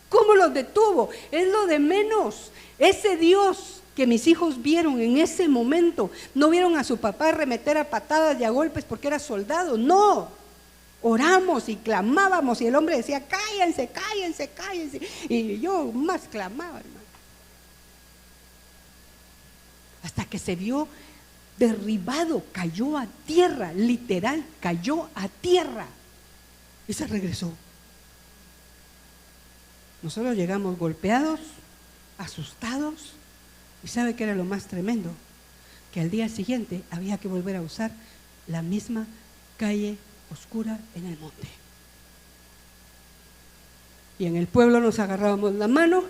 ¿Cómo los detuvo? Es lo de menos. Ese Dios que mis hijos vieron en ese momento, no vieron a su papá arremeter a patadas y a golpes porque era soldado, no. Oramos y clamábamos y el hombre decía, cállense, cállense, cállense. Y yo más clamaba, hermano. Hasta que se vio derribado, cayó a tierra, literal, cayó a tierra y se regresó. Nosotros llegamos golpeados, asustados, y ¿sabe qué era lo más tremendo? Que al día siguiente había que volver a usar la misma calle oscura en el monte. Y en el pueblo nos agarrábamos la mano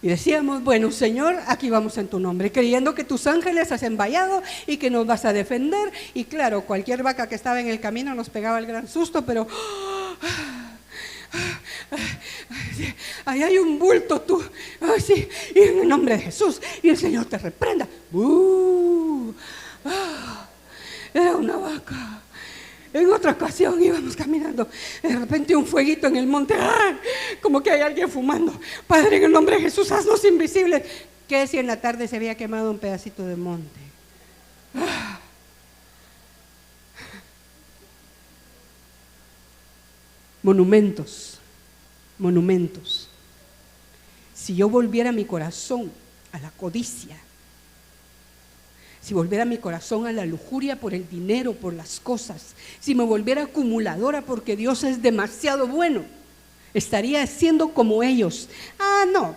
y decíamos, bueno, Señor, aquí vamos en tu nombre, creyendo que tus ángeles hacen vallado y que nos vas a defender. Y claro, cualquier vaca que estaba en el camino nos pegaba el gran susto, pero ahí hay un bulto tú, sí, y en el nombre de Jesús, y el Señor te reprenda. Era una vaca. En otra ocasión íbamos caminando, de repente un fueguito en el monte, como que hay alguien fumando. Padre, en el nombre de Jesús, haznos invisibles. ¿Qué si en la tarde se había quemado un pedacito de monte? Monumentos, monumentos. Si yo volviera mi corazón a la codicia, si volviera mi corazón a la lujuria por el dinero, por las cosas, si me volviera acumuladora porque Dios es demasiado bueno, estaría siendo como ellos. No,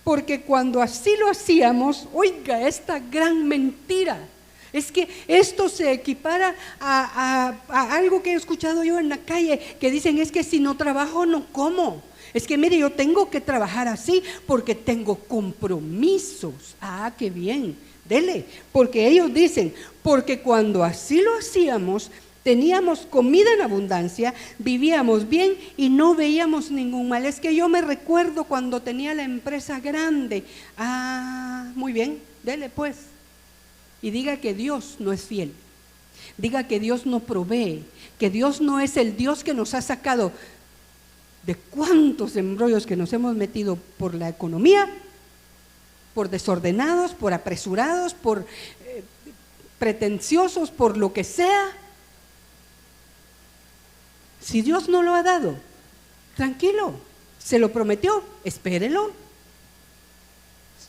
porque cuando así lo hacíamos, oiga, esta gran mentira, es que esto se equipara a algo que he escuchado yo en la calle, que dicen, es que si no trabajo no como. Es que mire, yo tengo que trabajar así porque tengo compromisos. Qué bien, dele, porque ellos dicen, porque cuando así lo hacíamos, teníamos comida en abundancia, vivíamos bien y no veíamos ningún mal. Es que yo me recuerdo cuando tenía la empresa grande. Muy bien, dele pues. Y diga que Dios no es fiel, diga que Dios no provee, que Dios no es el Dios que nos ha sacado de cuántos embrollos que nos hemos metido por la economía, por desordenados, por apresurados, por pretenciosos, por lo que sea. Si Dios no lo ha dado, tranquilo, se lo prometió, espérelo.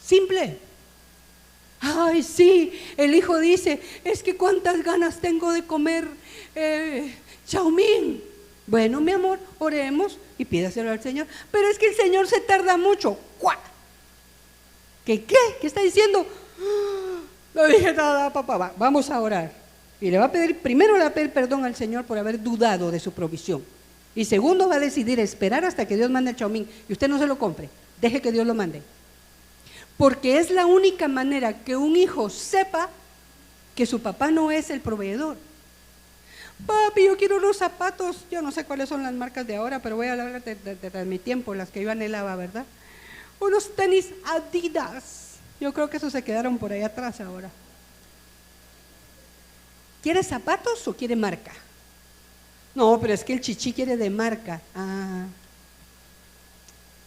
Simple. Ay, sí, el hijo dice, es que cuántas ganas tengo de comer chaumín. Bueno, mi amor, oremos y pídaselo al Señor. Pero es que el Señor se tarda mucho. ¿Cuál? ¿Qué? ¿Qué está diciendo? No dije nada, papá. Vamos a orar. Y le va a pedir, primero le va a pedir perdón al Señor por haber dudado de su provisión. Y segundo va a decidir esperar hasta que Dios mande el chaumín. Y usted no se lo compre, deje que Dios lo mande. Porque es la única manera que un hijo sepa que su papá no es el proveedor. Papi, yo quiero unos zapatos, yo no sé cuáles son las marcas de ahora, pero voy a hablar de mi tiempo, las que yo anhelaba, ¿verdad? Unos tenis Adidas, yo creo que esos se quedaron por ahí atrás ahora. ¿Quiere zapatos o quiere marca? No, pero es que el chichi quiere de marca.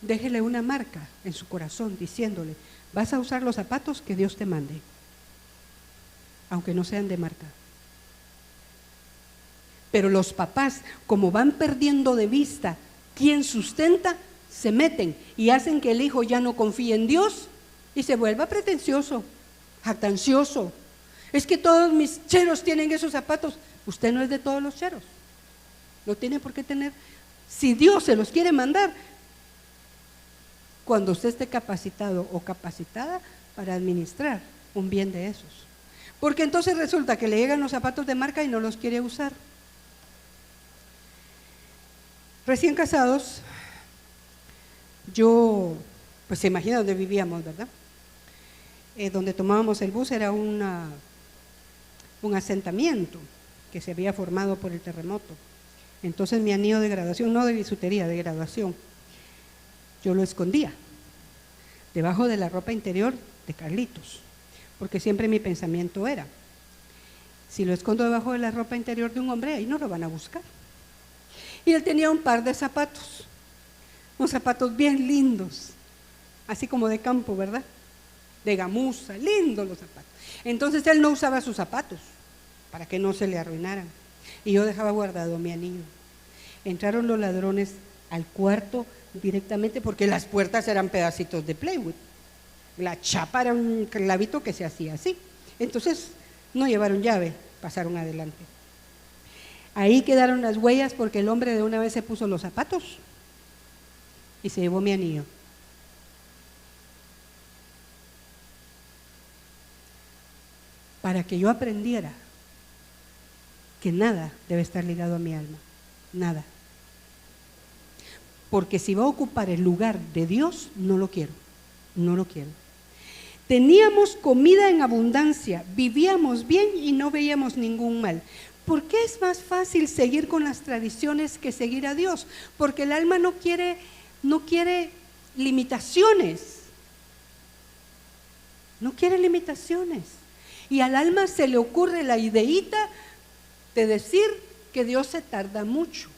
Déjele una marca en su corazón diciéndole, vas a usar los zapatos que Dios te mande, aunque no sean de marca. Pero los papás, como van perdiendo de vista quién sustenta, se meten y hacen que el hijo ya no confíe en Dios y se vuelva pretencioso, jactancioso. Es que todos mis cheros tienen esos zapatos. Usted no es de todos los cheros, no tiene por qué tener. Si Dios se los quiere mandar, cuando usted esté capacitado o capacitada para administrar un bien de esos. Porque entonces resulta que le llegan los zapatos de marca y no los quiere usar. Recién casados, yo, pues se imagina dónde vivíamos, ¿verdad? Donde tomábamos el bus era un asentamiento que se había formado por el terremoto. Entonces mi anillo de graduación, no de bisutería, de graduación, yo lo escondía debajo de la ropa interior de Carlitos, porque siempre mi pensamiento era, si lo escondo debajo de la ropa interior de un hombre, ahí no lo van a buscar. Y él tenía un par de zapatos, unos zapatos bien lindos, así como de campo, ¿verdad? De gamuza, lindos los zapatos. Entonces él no usaba sus zapatos para que no se le arruinaran. Y yo dejaba guardado mi anillo. Entraron los ladrones al cuarto directamente porque las puertas eran pedacitos de plywood. La chapa era un clavito que se hacía así. Entonces no llevaron llave, pasaron adelante. Ahí quedaron las huellas porque el hombre de una vez se puso los zapatos y se llevó mi anillo. Para que yo aprendiera que nada debe estar ligado a mi alma, nada. Porque si va a ocupar el lugar de Dios, no lo quiero, no lo quiero. Teníamos comida en abundancia, vivíamos bien y no veíamos ningún mal. ¿Por qué es más fácil seguir con las tradiciones que seguir a Dios? Porque el alma no quiere limitaciones. No quiere limitaciones. Y al alma se le ocurre la ideíta de decir que Dios se tarda mucho.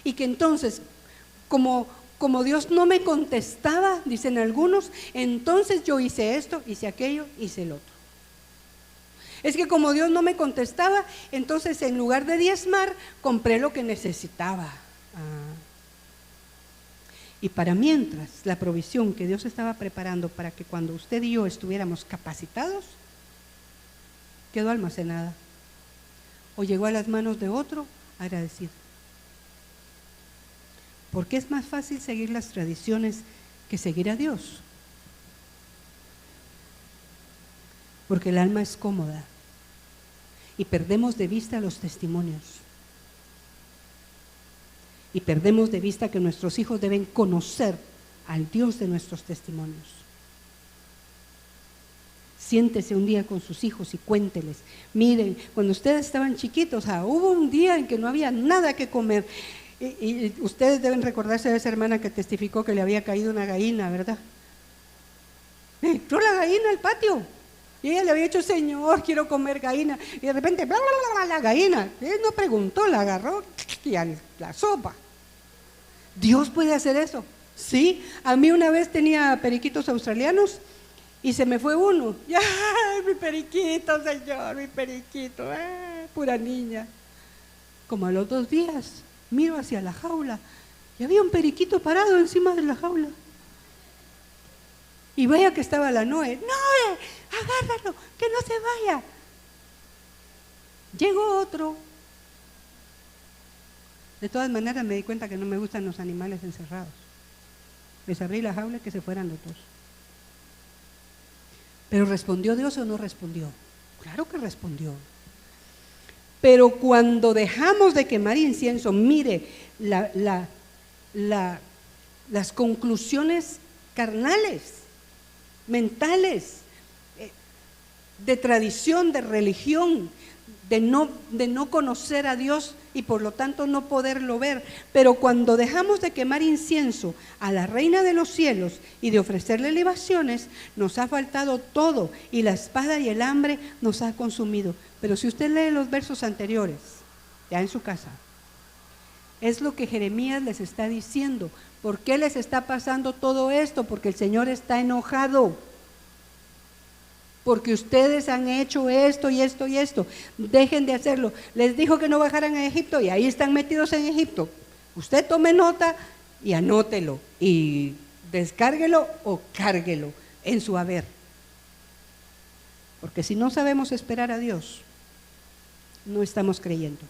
Y que entonces, como Dios no me contestaba, dicen algunos, entonces yo hice esto, hice aquello, hice el otro. Es que como Dios no me contestaba, entonces en lugar de diezmar, compré lo que necesitaba. Y para mientras, la provisión que Dios estaba preparando para que cuando usted y yo estuviéramos capacitados, quedó almacenada. O llegó a las manos de otro agradecido. Porque es más fácil seguir las tradiciones que seguir a Dios. Porque el alma es cómoda y perdemos de vista los testimonios. Y perdemos de vista que nuestros hijos deben conocer al Dios de nuestros testimonios. Siéntese un día con sus hijos y cuénteles. Miren, cuando ustedes estaban chiquitos, hubo un día en que no había nada que comer. Y ustedes deben recordarse de esa hermana que testificó que le había caído una gallina, ¿verdad? Entró la gallina al patio. Y ella le había dicho, Señor, quiero comer gallina. Y de repente, bla, bla, bla, la gallina. Él no preguntó, la agarró y a la sopa. ¿Dios puede hacer eso? Sí. A mí una vez tenía periquitos australianos y se me fue uno. ¡Ay, mi periquito, Señor, mi periquito! Pura niña. Como a los 2 días, miro hacia la jaula y había un periquito parado encima de la jaula. Y vaya que estaba la Noé. ¡Noé, agárralo, que no se vaya! Llegó otro. De todas maneras me di cuenta que no me gustan los animales encerrados. Les abrí la jaula y que se fueran los dos. ¿Pero respondió Dios o no respondió? Claro que respondió. Pero cuando dejamos de quemar incienso, mire, las conclusiones carnales, mentales, de tradición, de religión, de no conocer a Dios y por lo tanto no poderlo ver. Pero cuando dejamos de quemar incienso a la Reina de los Cielos y de ofrecerle libaciones, nos ha faltado todo y la espada y el hambre nos ha consumido. Pero si usted lee los versos anteriores, ya en su casa, es lo que Jeremías les está diciendo. ¿Por qué les está pasando todo esto? Porque el Señor está enojado. Porque ustedes han hecho esto y esto y esto. Dejen de hacerlo. Les dijo que no bajaran a Egipto y ahí están metidos en Egipto. Usted tome nota y anótelo y descárguelo o cárguelo en su haber. Porque si no sabemos esperar a Dios, no estamos creyendo.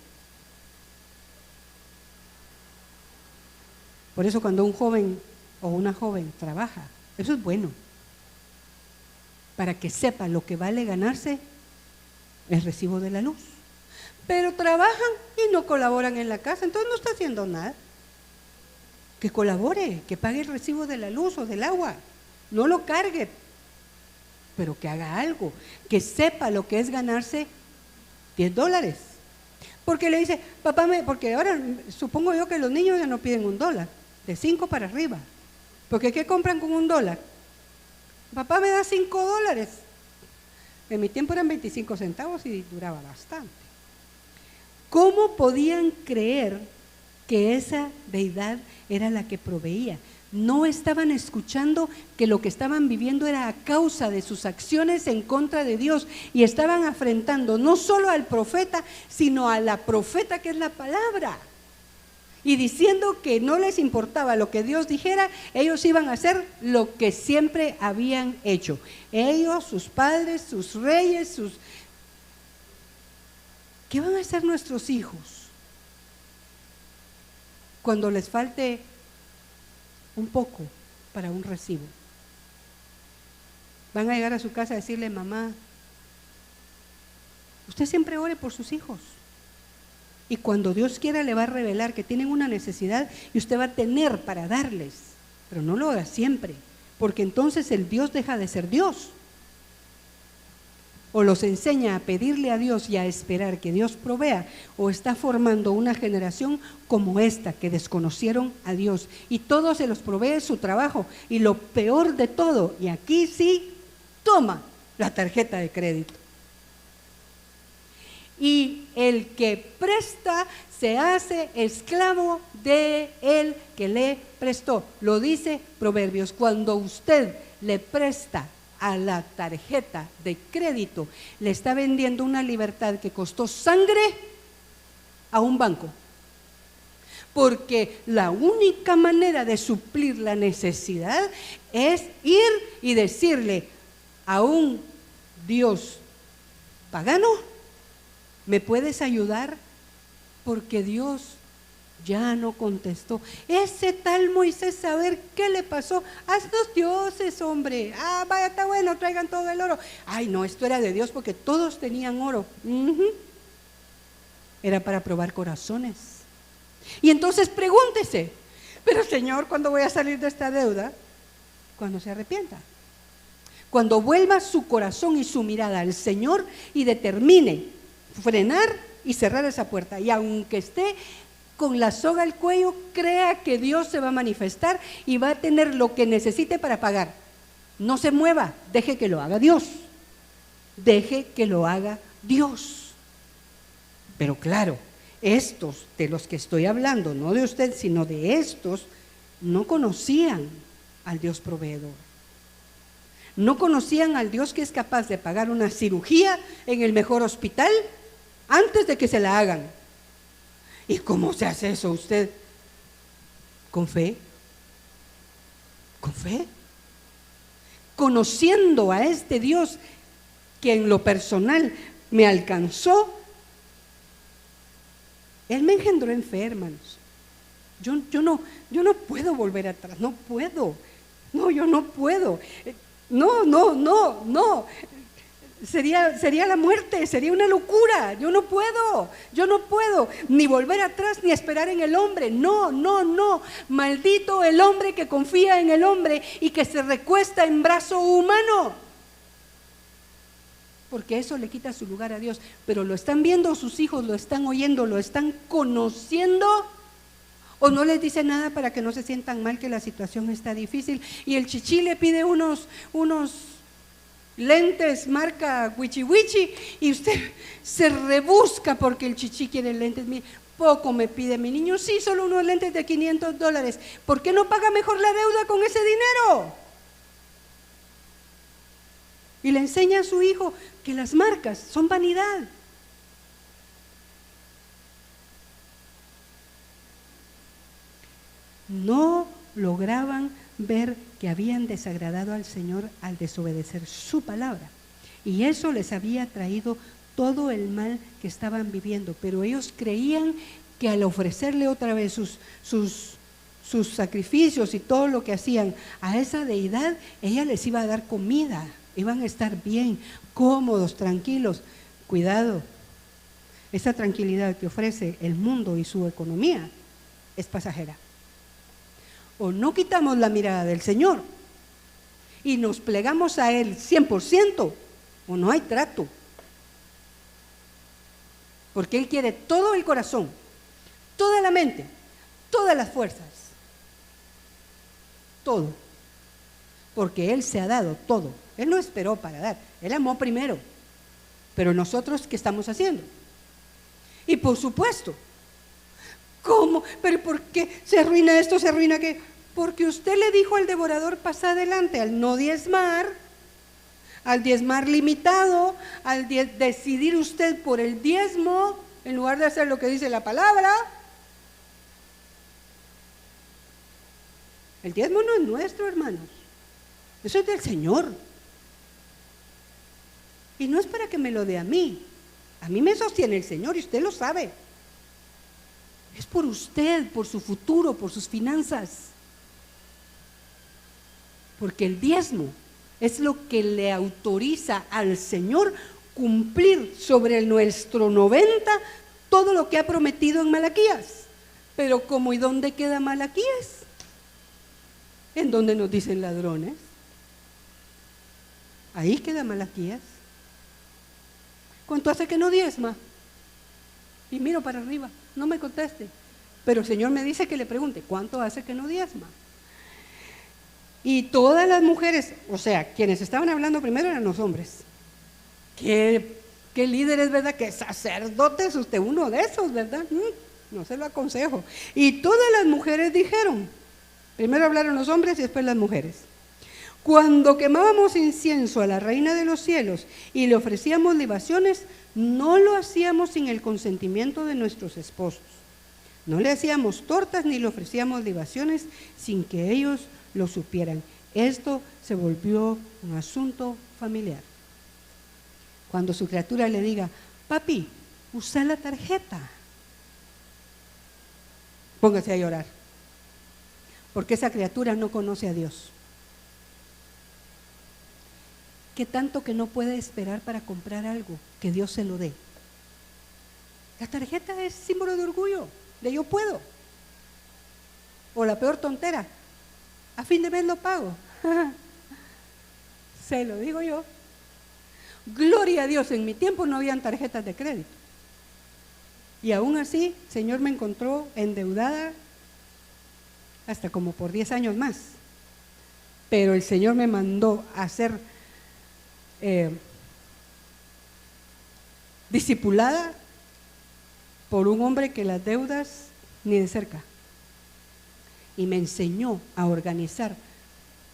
Por eso cuando un joven o una joven trabaja, eso es bueno. Para que sepa lo que vale ganarse el recibo de la luz. Pero trabajan y no colaboran en la casa, entonces no está haciendo nada. Que colabore, que pague el recibo de la luz o del agua, no lo cargue, pero que haga algo, que sepa lo que es ganarse $10. Porque le dice, papá, porque ahora supongo yo que los niños ya no piden $1, de 5 para arriba. Porque ¿qué compran con $1? Papá, me da $5. En mi tiempo eran 25 centavos y duraba bastante. ¿Cómo podían creer que esa deidad era la que proveía? No estaban escuchando que lo que estaban viviendo era a causa de sus acciones en contra de Dios, y estaban afrentando no solo al profeta, sino a la profeta, que es la palabra, y diciendo que no les importaba lo que Dios dijera, ellos iban a hacer lo que siempre habían hecho. Ellos, sus padres, sus reyes, ¿Qué van a hacer nuestros hijos cuando les falte un poco para un recibo? Van a llegar a su casa a decirle: mamá, usted siempre ore por sus hijos, y cuando Dios quiera le va a revelar que tienen una necesidad y usted va a tener para darles, pero no lo haga siempre, porque entonces el Dios deja de ser Dios. O los enseña a pedirle a Dios y a esperar que Dios provea, o está formando una generación como esta, que desconocieron a Dios y todo se los provee su trabajo. Y lo peor de todo, y aquí sí, toma la tarjeta de crédito. Y el que presta se hace esclavo de el que le prestó. Lo dice Proverbios. Cuando usted le presta a la tarjeta de crédito, le está vendiendo una libertad que costó sangre a un banco. Porque la única manera de suplir la necesidad es ir y decirle a un Dios pagano: ¿me puedes ayudar? Porque Dios ya no contestó. Ese tal Moisés, a ver qué le pasó. Haz los dioses, hombre. Ah, vaya, está bueno, traigan todo el oro. Ay, no, esto era de Dios porque todos tenían oro. Era para probar corazones. Y entonces pregúntese: pero Señor, ¿cuándo voy a salir de esta deuda? Cuando se arrepienta, cuando vuelva su corazón y su mirada al Señor y determine frenar y cerrar esa puerta, y aunque esté con la soga al cuello, crea que Dios se va a manifestar y va a tener lo que necesite para pagar. No se mueva, deje que lo haga Dios. Deje que lo haga Dios. Pero claro, estos de los que estoy hablando, no de usted, sino de estos, no conocían al Dios proveedor. No conocían al Dios que es capaz de pagar una cirugía en el mejor hospital antes de que se la hagan. ¿Y cómo se hace eso usted? Con fe. Con fe. Conociendo a este Dios que en lo personal me alcanzó. Él me engendró en fe, hermanos. Yo no puedo volver atrás, no puedo. No, yo no puedo. No. Sería la muerte, sería una locura. Yo no puedo ni volver atrás ni esperar en el hombre. No. Maldito el hombre que confía en el hombre y que se recuesta en brazo humano, porque eso le quita su lugar a Dios. Pero lo están viendo sus hijos, lo están oyendo, lo están conociendo, o no les dice nada para que no se sientan mal que la situación está difícil. Y el chichi le pide unos lentes marca Wichi Wichi y usted se rebusca porque el chichi quiere lentes. Poco me pide mi niño. Sí, solo unos lentes de $500. ¿Por qué no paga mejor la deuda con ese dinero? Y le enseña a su hijo que las marcas son vanidad. No lograban ver que habían desagradado al Señor al desobedecer su palabra, y eso les había traído todo el mal que estaban viviendo. Pero ellos creían que al ofrecerle otra vez sus sacrificios y todo lo que hacían a esa deidad, ella les iba a dar comida, iban a estar bien, cómodos, tranquilos. Cuidado, esa tranquilidad que ofrece el mundo y su economía es pasajera. O no quitamos la mirada del Señor y nos plegamos a Él 100%, o no hay trato. Porque Él quiere todo el corazón, toda la mente, todas las fuerzas, todo. Porque Él se ha dado todo. Él no esperó para dar, Él amó primero Pero nosotros, ¿qué estamos haciendo? Y por supuesto, ¿cómo? ¿Pero por qué se arruina esto, se arruina aquello? Porque usted le dijo al devorador, pasa adelante, al no diezmar, al diezmar limitado, al decidir usted por el diezmo, en lugar de hacer lo que dice la palabra. El diezmo no es nuestro, hermanos, eso es del Señor. Y no es para que me lo dé a mí me sostiene el Señor y usted lo sabe. Es por usted, por su futuro, por sus finanzas. Porque el diezmo es lo que le autoriza al Señor cumplir sobre nuestro 90 todo lo que ha prometido en Malaquías. Pero ¿cómo y dónde queda Malaquías? ¿En dónde nos dicen ladrones? Ahí queda Malaquías. ¿Cuánto hace que no diezma? Y miro para arriba, no me conteste. Pero el Señor me dice que le pregunte, ¿cuánto hace que no diezma? Y todas las mujeres, o sea, quienes estaban hablando primero eran los hombres. ¿Qué líderes, verdad? ¿Qué sacerdotes? Usted uno de esos, ¿verdad? No se lo aconsejo. Y todas las mujeres dijeron, primero hablaron los hombres y después las mujeres. Cuando quemábamos incienso a la Reina de los Cielos y le ofrecíamos libaciones, no lo hacíamos sin el consentimiento de nuestros esposos. No le hacíamos tortas ni le ofrecíamos libaciones sin que ellos lo supieran. Esto se volvió un asunto familiar. Cuando su criatura le diga, papi, usa la tarjeta, póngase a llorar, porque esa criatura no conoce a Dios. ¿Qué tanto que no puede esperar para comprar algo? Que Dios se lo dé. La tarjeta es símbolo de orgullo, de yo puedo. O la peor tontera, a fin de mes lo pago. Se lo digo yo. Gloria a Dios, en mi tiempo no habían tarjetas de crédito. Y aún así, el Señor me encontró endeudada hasta como por 10 años más. Pero el Señor me mandó a hacer discipulada por un hombre que las deudas ni de cerca, y me enseñó a organizar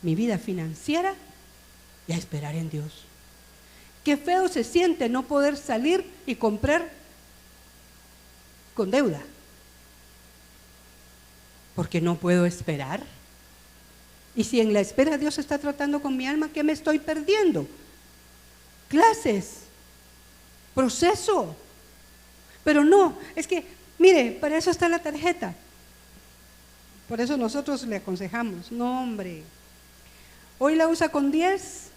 mi vida financiera y a esperar en Dios. Qué feo se siente no poder salir y comprar con deuda, porque no puedo esperar. Y si en la espera Dios está tratando con mi alma, ¿qué me estoy perdiendo? Clases, proceso. Pero no, es que, mire, para eso está la tarjeta. Por eso nosotros le aconsejamos, no hombre, hoy la usa con 10,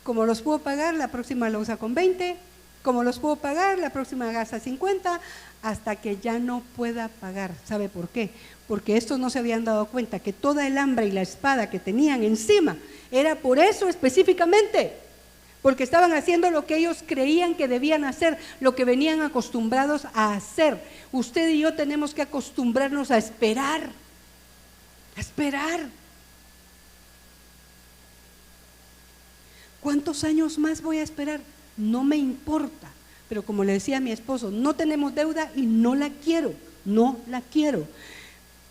como los puedo pagar, la próxima la usa con 20, como los puedo pagar, la próxima gasta 50, hasta que ya no pueda pagar. ¿Sabe por qué? Porque estos no se habían dado cuenta que toda el hambre y la espada que tenían encima era por eso específicamente. Porque estaban haciendo lo que ellos creían que debían hacer, lo que venían acostumbrados a hacer. Usted y yo tenemos que acostumbrarnos a esperar, a esperar. ¿Cuántos años más voy a esperar? No me importa, pero como le decía a mi esposo, no tenemos deuda y no la quiero, no la quiero.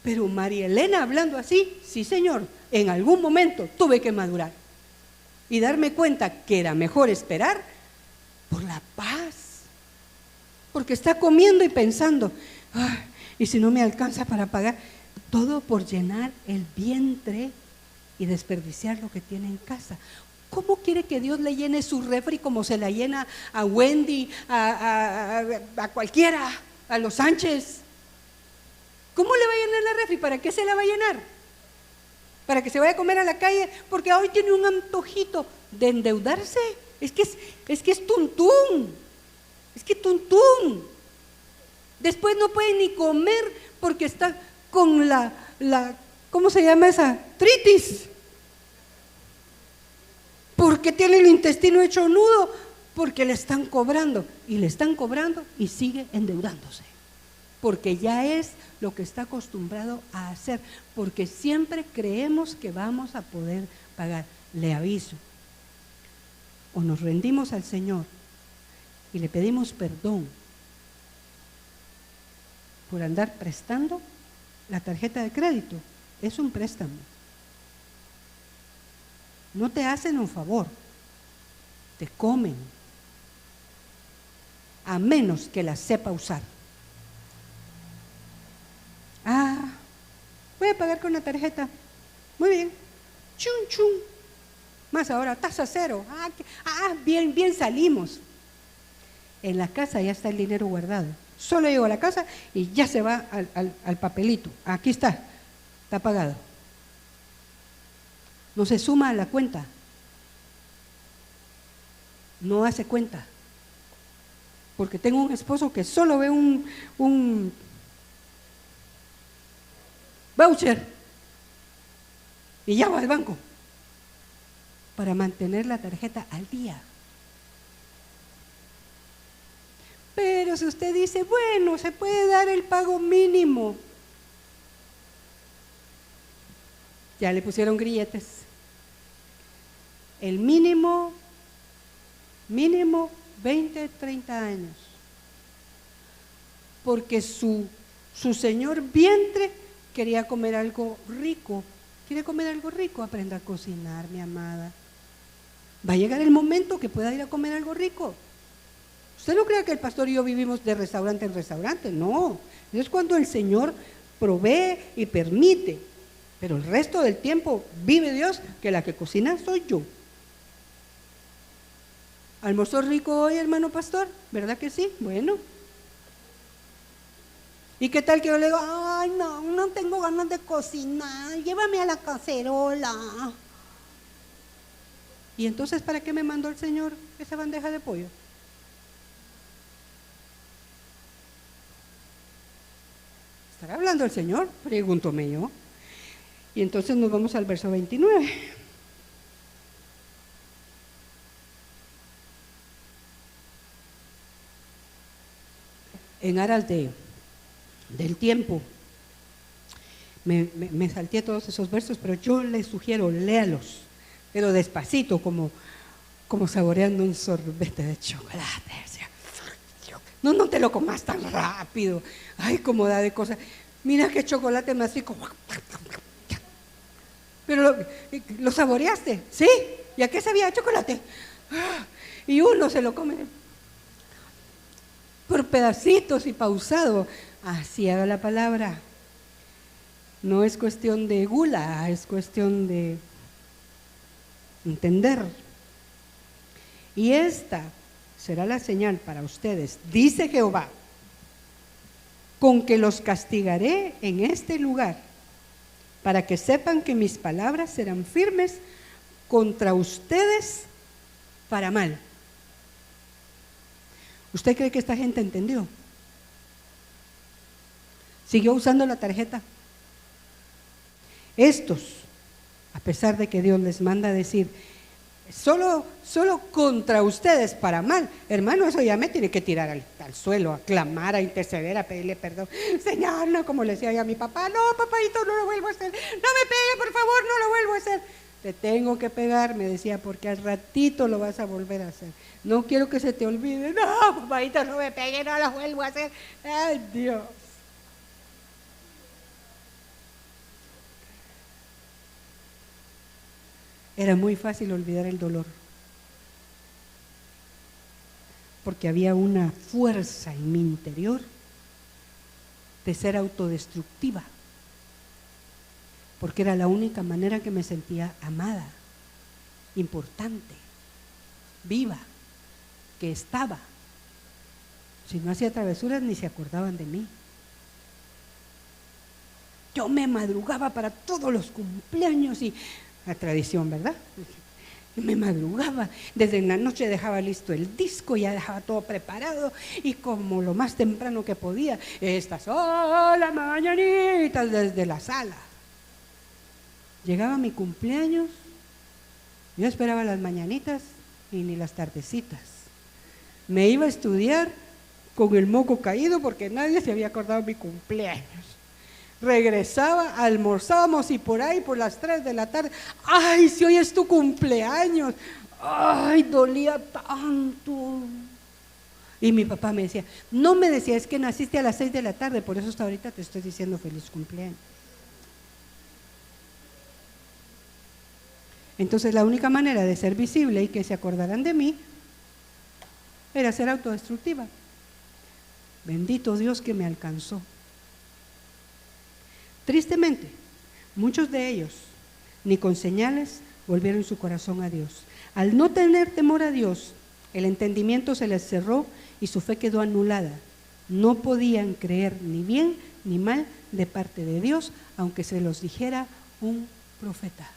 Pero María Elena hablando así, sí señor, en algún momento tuve que madurar y darme cuenta que era mejor esperar por la paz, porque está comiendo y pensando, y si no me alcanza para pagar, todo por llenar el vientre y desperdiciar lo que tiene en casa. ¿Cómo quiere que Dios le llene su refri como se la llena a Wendy, a cualquiera, a los Sánchez? ¿Cómo le va a llenar la refri? ¿Para qué se la va a llenar? ¿Para que se vaya a comer a la calle? Porque hoy tiene un antojito de endeudarse. Es que es tuntún. Es que tuntún. Después no puede ni comer porque está con la ¿cómo se llama esa? Tritis. Porque tiene el intestino hecho nudo, porque le están cobrando y sigue endeudándose, porque ya es lo que está acostumbrado a hacer, porque siempre creemos que vamos a poder pagar. Le aviso, o nos rendimos al Señor y le pedimos perdón por andar prestando la tarjeta de crédito. Es un préstamo. No te hacen un favor, te comen, a menos que la sepa usar. Voy a pagar con la tarjeta. Muy bien. Chun, chun. Más ahora, tasa cero. Bien salimos. En la casa ya está el dinero guardado. Solo llego a la casa y ya se va al papelito. Aquí está pagado. No se suma a la cuenta. No hace cuenta. Porque tengo un esposo que solo ve un voucher y ya va al banco para mantener la tarjeta al día. Pero si usted dice, bueno, se puede dar el pago mínimo, ya le pusieron grilletes. El mínimo 20, 30 años, porque su señor vientre quería comer algo rico. ¿Quiere comer algo rico? Aprenda a cocinar, mi amada. Va a llegar el momento que pueda ir a comer algo rico. Usted no crea que el pastor y yo vivimos de restaurante en restaurante, no. Es cuando el Señor provee y permite, pero el resto del tiempo vive Dios, que la que cocina soy yo. ¿Almorzó rico hoy, hermano pastor? ¿Verdad que sí? Bueno. ¿Y qué tal que yo le digo, ay, no tengo ganas de cocinar, llévame a la cacerola? ¿Y entonces para qué me mandó el Señor esa bandeja de pollo? ¿Estará hablando el Señor? Pregúntome yo. Y entonces nos vamos al verso 29. En aras del tiempo, me salté todos esos versos, pero yo les sugiero, léalos, pero despacito, como saboreando un sorbete de chocolate. No te lo comas tan rápido. Ay, cómo da de cosas. Mira qué chocolate más rico. Pero lo saboreaste, ¿sí? ¿Y a qué sabía chocolate? Y uno se lo come por pedacitos y pausado. Así haga la palabra. No es cuestión de gula, es cuestión de entender. Y esta será la señal para ustedes, dice Jehová, con que los castigaré en este lugar, para que sepan que mis palabras serán firmes contra ustedes para mal. ¿Usted cree que esta gente entendió? ¿Siguió usando la tarjeta? Estos, a pesar de que Dios les manda a decir, solo contra ustedes para mal, hermano, eso ya me tiene que tirar al suelo, a clamar, a interceder, a pedirle perdón. Señor, no, como le decía yo a mi papá, no, papadito, no lo vuelvo a hacer, no me pegue, por favor, no lo vuelvo a hacer. Te tengo que pegar, me decía, porque al ratito lo vas a volver a hacer. No quiero que se te olvide. No, papadito, no me pegue, no lo vuelvo a hacer. Ay, Dios. Era muy fácil olvidar el dolor, porque había una fuerza en mi interior de ser autodestructiva, porque era la única manera que me sentía amada, importante, viva, que estaba. Si no hacía travesuras ni se acordaban de mí. Yo me madrugaba para todos los cumpleaños y la tradición, ¿verdad? Me madrugaba, desde la noche dejaba listo el disco, ya dejaba todo preparado y como lo más temprano que podía, estas las mañanitas desde la sala. Llegaba mi cumpleaños, yo esperaba las mañanitas y ni las tardecitas. Me iba a estudiar con el moco caído porque nadie se había acordado de mi cumpleaños. Regresaba, almorzábamos y por ahí, por las 3 de la tarde, ¡ay, si hoy es tu cumpleaños! ¡Ay, dolía tanto! Y mi papá me decía, no me decía, es que naciste a las 6 de la tarde, por eso hasta ahorita te estoy diciendo feliz cumpleaños. Entonces la única manera de ser visible y que se acordaran de mí era ser autodestructiva. Bendito Dios que me alcanzó. Tristemente, muchos de ellos, ni con señales, volvieron su corazón a Dios. Al no tener temor a Dios, el entendimiento se les cerró y su fe quedó anulada. No podían creer ni bien ni mal de parte de Dios, aunque se los dijera un profeta.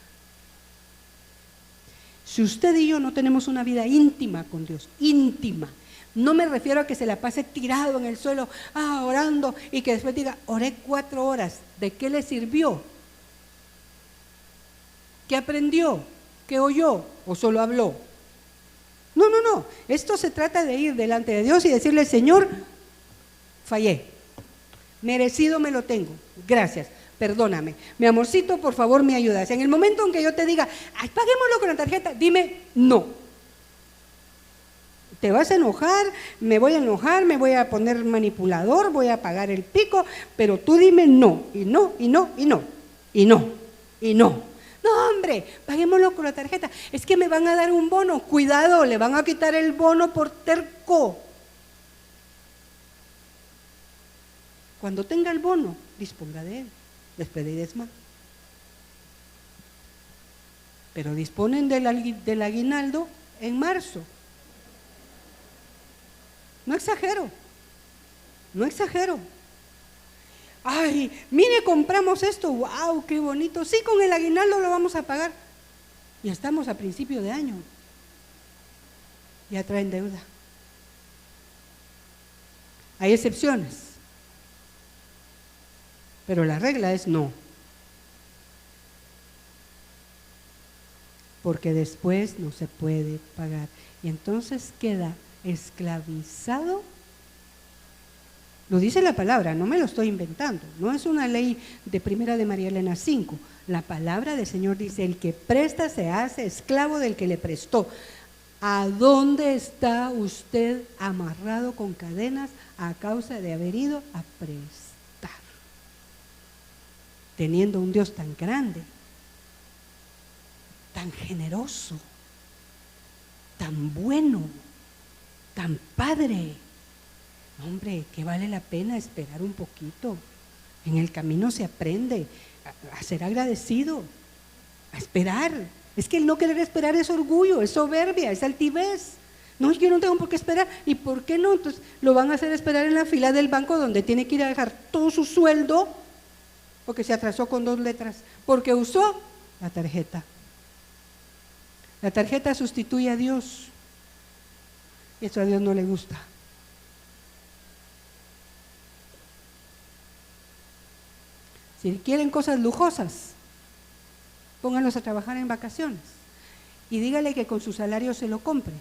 Si usted y yo no tenemos una vida íntima con Dios, íntima, no me refiero a que se la pase tirado en el suelo, orando, y que después diga, oré 4 horas, ¿de qué le sirvió? ¿Qué aprendió? ¿Qué oyó? ¿O solo habló? No, esto se trata de ir delante de Dios y decirle, Señor, fallé, merecido me lo tengo, gracias, perdóname, mi amorcito, por favor me ayudas. En el momento en que yo te diga, paguémoslo con la tarjeta, dime no. Te vas a enojar, me voy a poner manipulador, voy a pagar el pico, pero tú dime no, y no. No, hombre, paguémoslo con la tarjeta. Es que me van a dar un bono. Cuidado, le van a quitar el bono por terco. Cuando tenga el bono, disponga de él. Después de desmán. Pero disponen del aguinaldo en marzo. No exagero. Ay, mire, compramos esto, wow, qué bonito. Sí, con el aguinaldo lo vamos a pagar. Y estamos a principio de año. Ya traen deuda. Hay excepciones. Pero la regla es no. Porque después no se puede pagar. Y entonces queda esclavizado. Lo dice la palabra, no me lo estoy inventando, no es una ley de Primera de María Elena 5. La palabra del Señor dice, el que presta se hace esclavo del que le prestó. ¿A dónde está usted amarrado con cadenas a causa de haber ido a prestar? Teniendo un Dios tan grande, tan generoso, tan bueno, tan padre. Hombre, que vale la pena esperar un poquito. En el camino se aprende a ser agradecido, a esperar. Es que el no querer esperar es orgullo, es soberbia, es altivez. No, yo no tengo por qué esperar. ¿Y por qué no? Entonces lo van a hacer esperar en la fila del banco donde tiene que ir a dejar todo su sueldo porque se atrasó con 2 letras, porque usó la tarjeta. La tarjeta sustituye a Dios y eso a Dios no le gusta. Si quieren cosas lujosas, pónganlos a trabajar en vacaciones y dígale que con su salario se lo compre.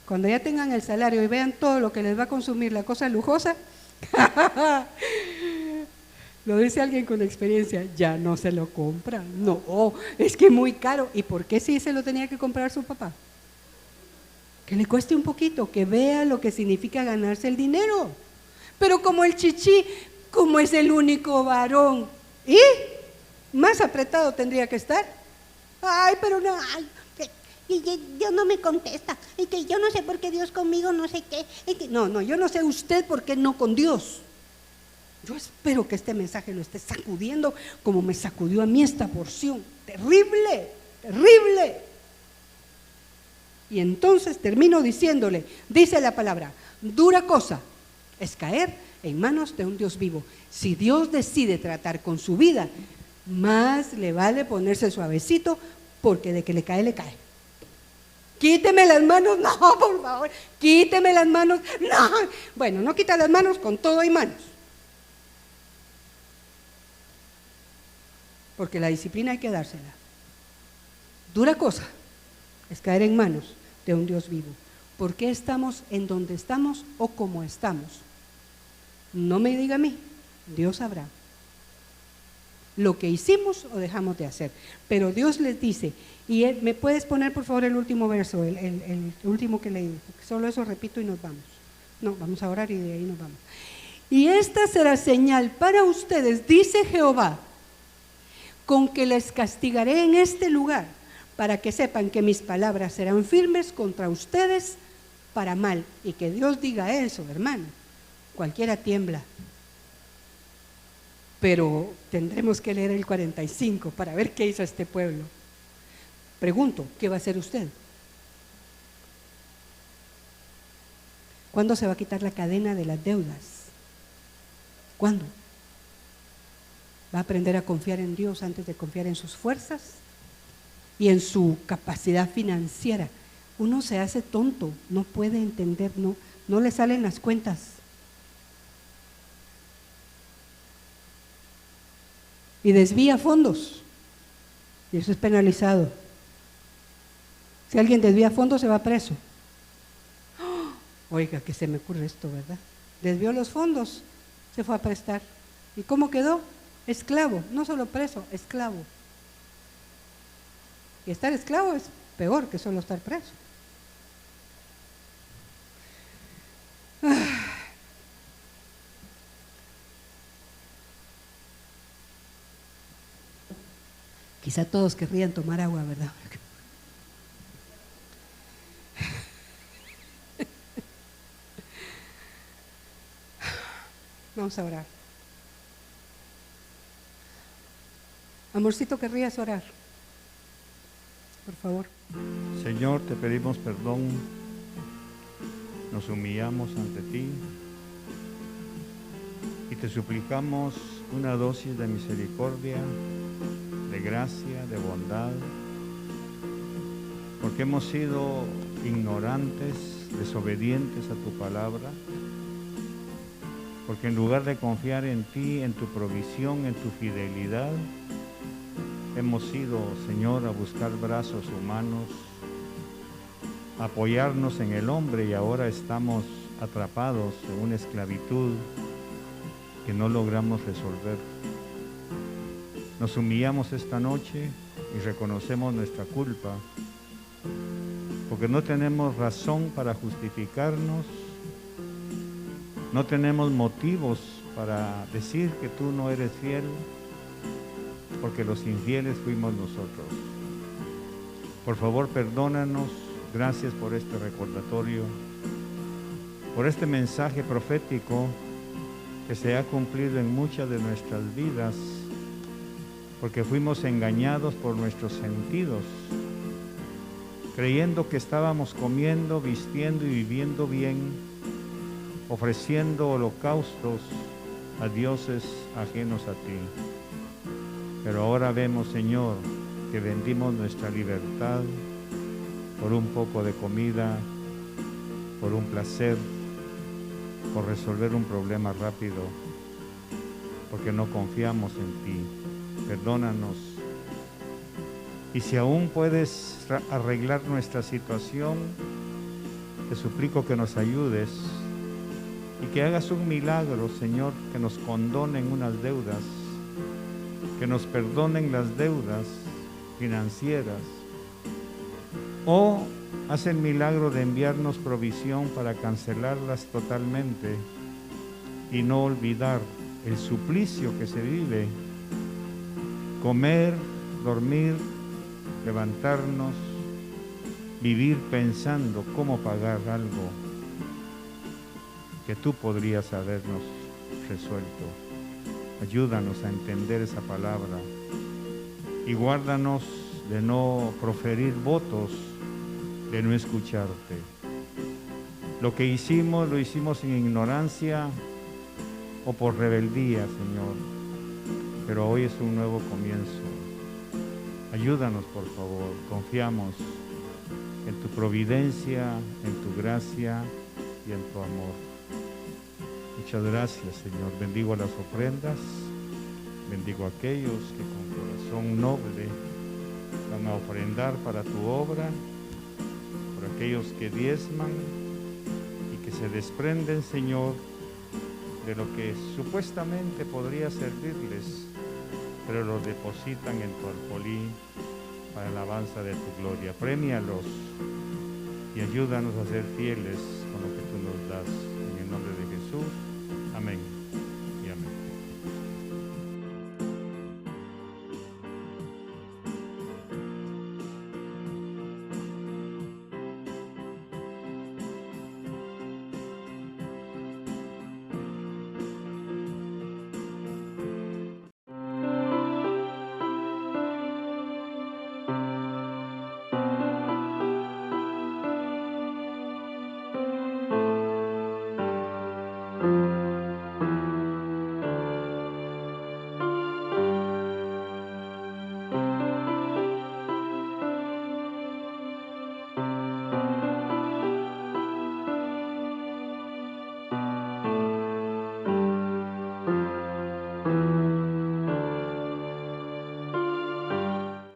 Cuando ya tengan el salario y vean todo lo que les va a consumir la cosa lujosa, lo dice alguien con experiencia, ya no se lo compra. No, es que es muy caro. ¿Y por qué sí se lo tenía que comprar su papá? Que le cueste un poquito, que vea lo que significa ganarse el dinero. Pero como el chichi, como es el único varón, y más apretado tendría que estar. Ay, pero no, y Dios no me contesta, y que yo no sé por qué Dios conmigo, no sé qué. No, yo no sé usted por qué no con Dios. Yo espero que este mensaje lo esté sacudiendo como me sacudió a mí esta porción. Terrible. Y entonces termino diciéndole, dice la palabra, dura cosa es caer en manos de un Dios vivo. Si Dios decide tratar con su vida, más le vale ponerse suavecito, porque de que le cae, le cae. Quíteme las manos, no, por favor, quíteme las manos, no. Bueno, no quita las manos, con todo hay manos. Porque la disciplina hay que dársela. Dura cosa es caer en manos de un Dios vivo. ¿Por qué estamos en donde estamos o como estamos? No me diga a mí, Dios sabrá. lo que hicimos o dejamos de hacer. Pero Dios les dice, y ¿me puedes poner por favor el último verso, el último que leí? Solo eso repito y nos vamos. No, vamos a orar y de ahí nos vamos. Y esta será señal para ustedes, dice Jehová, con que les castigaré en este lugar, para que sepan que mis palabras serán firmes contra ustedes para mal. Y que Dios diga eso, hermano, cualquiera tiembla. Pero tendremos que leer el 45 para ver qué hizo este pueblo. Pregunto, ¿qué va a hacer usted? ¿Cuándo se va a quitar la cadena de las deudas? ¿Cuándo? ¿Va a aprender a confiar en Dios antes de confiar en sus fuerzas y en su capacidad financiera? Uno se hace tonto, no puede entender, no le salen las cuentas. Y desvía fondos, y eso es penalizado. Si alguien desvía fondos se va preso. Oiga, que se me ocurre esto, ¿verdad? Desvió los fondos, se fue a prestar. ¿Y cómo quedó? Esclavo, no solo preso, esclavo. Y estar esclavo es peor que solo estar preso. Quizá todos querrían tomar agua, ¿verdad? Vamos a orar. Amorcito, ¿querrías orar? Por favor. Señor, te pedimos perdón, nos humillamos ante ti y te suplicamos una dosis de misericordia, de gracia, de bondad, porque hemos sido ignorantes, desobedientes a tu palabra, porque en lugar de confiar en ti, en tu provisión, en tu fidelidad, hemos ido, Señor, a buscar brazos humanos, a apoyarnos en el hombre, y ahora estamos atrapados en una esclavitud que no logramos resolver. Nos humillamos esta noche y reconocemos nuestra culpa, porque no tenemos razón para justificarnos, no tenemos motivos para decir que tú no eres fiel, porque los infieles fuimos nosotros. Por favor, perdónanos. Gracias por este recordatorio, por este mensaje profético que se ha cumplido en muchas de nuestras vidas, porque fuimos engañados por nuestros sentidos, creyendo que estábamos comiendo, vistiendo y viviendo bien, ofreciendo holocaustos a dioses ajenos a ti. Pero ahora vemos, Señor, que vendimos nuestra libertad por un poco de comida, por un placer, por resolver un problema rápido, porque no confiamos en ti. Perdónanos. Y si aún puedes arreglar nuestra situación, te suplico que nos ayudes y que hagas un milagro, Señor, que nos condonen unas deudas, que nos perdonen las deudas financieras, o haz el milagro de enviarnos provisión para cancelarlas totalmente y no olvidar el suplicio que se vive: comer, dormir, levantarnos, vivir pensando cómo pagar algo que tú podrías habernos resuelto. Ayúdanos a entender esa palabra y guárdanos de no proferir votos, de no escucharte. Lo que hicimos, lo hicimos en ignorancia o por rebeldía, Señor, pero hoy es un nuevo comienzo. Ayúdanos, por favor. Confiamos en tu providencia, en tu gracia y en tu amor. Muchas gracias, Señor. Bendigo las ofrendas, bendigo a aquellos que con corazón noble van a ofrendar para tu obra, por aquellos que diezman y que se desprenden, Señor, de lo que supuestamente podría servirles pero los depositan en tu alfolí para alabanza de tu gloria. Prémialos y ayúdanos a ser fieles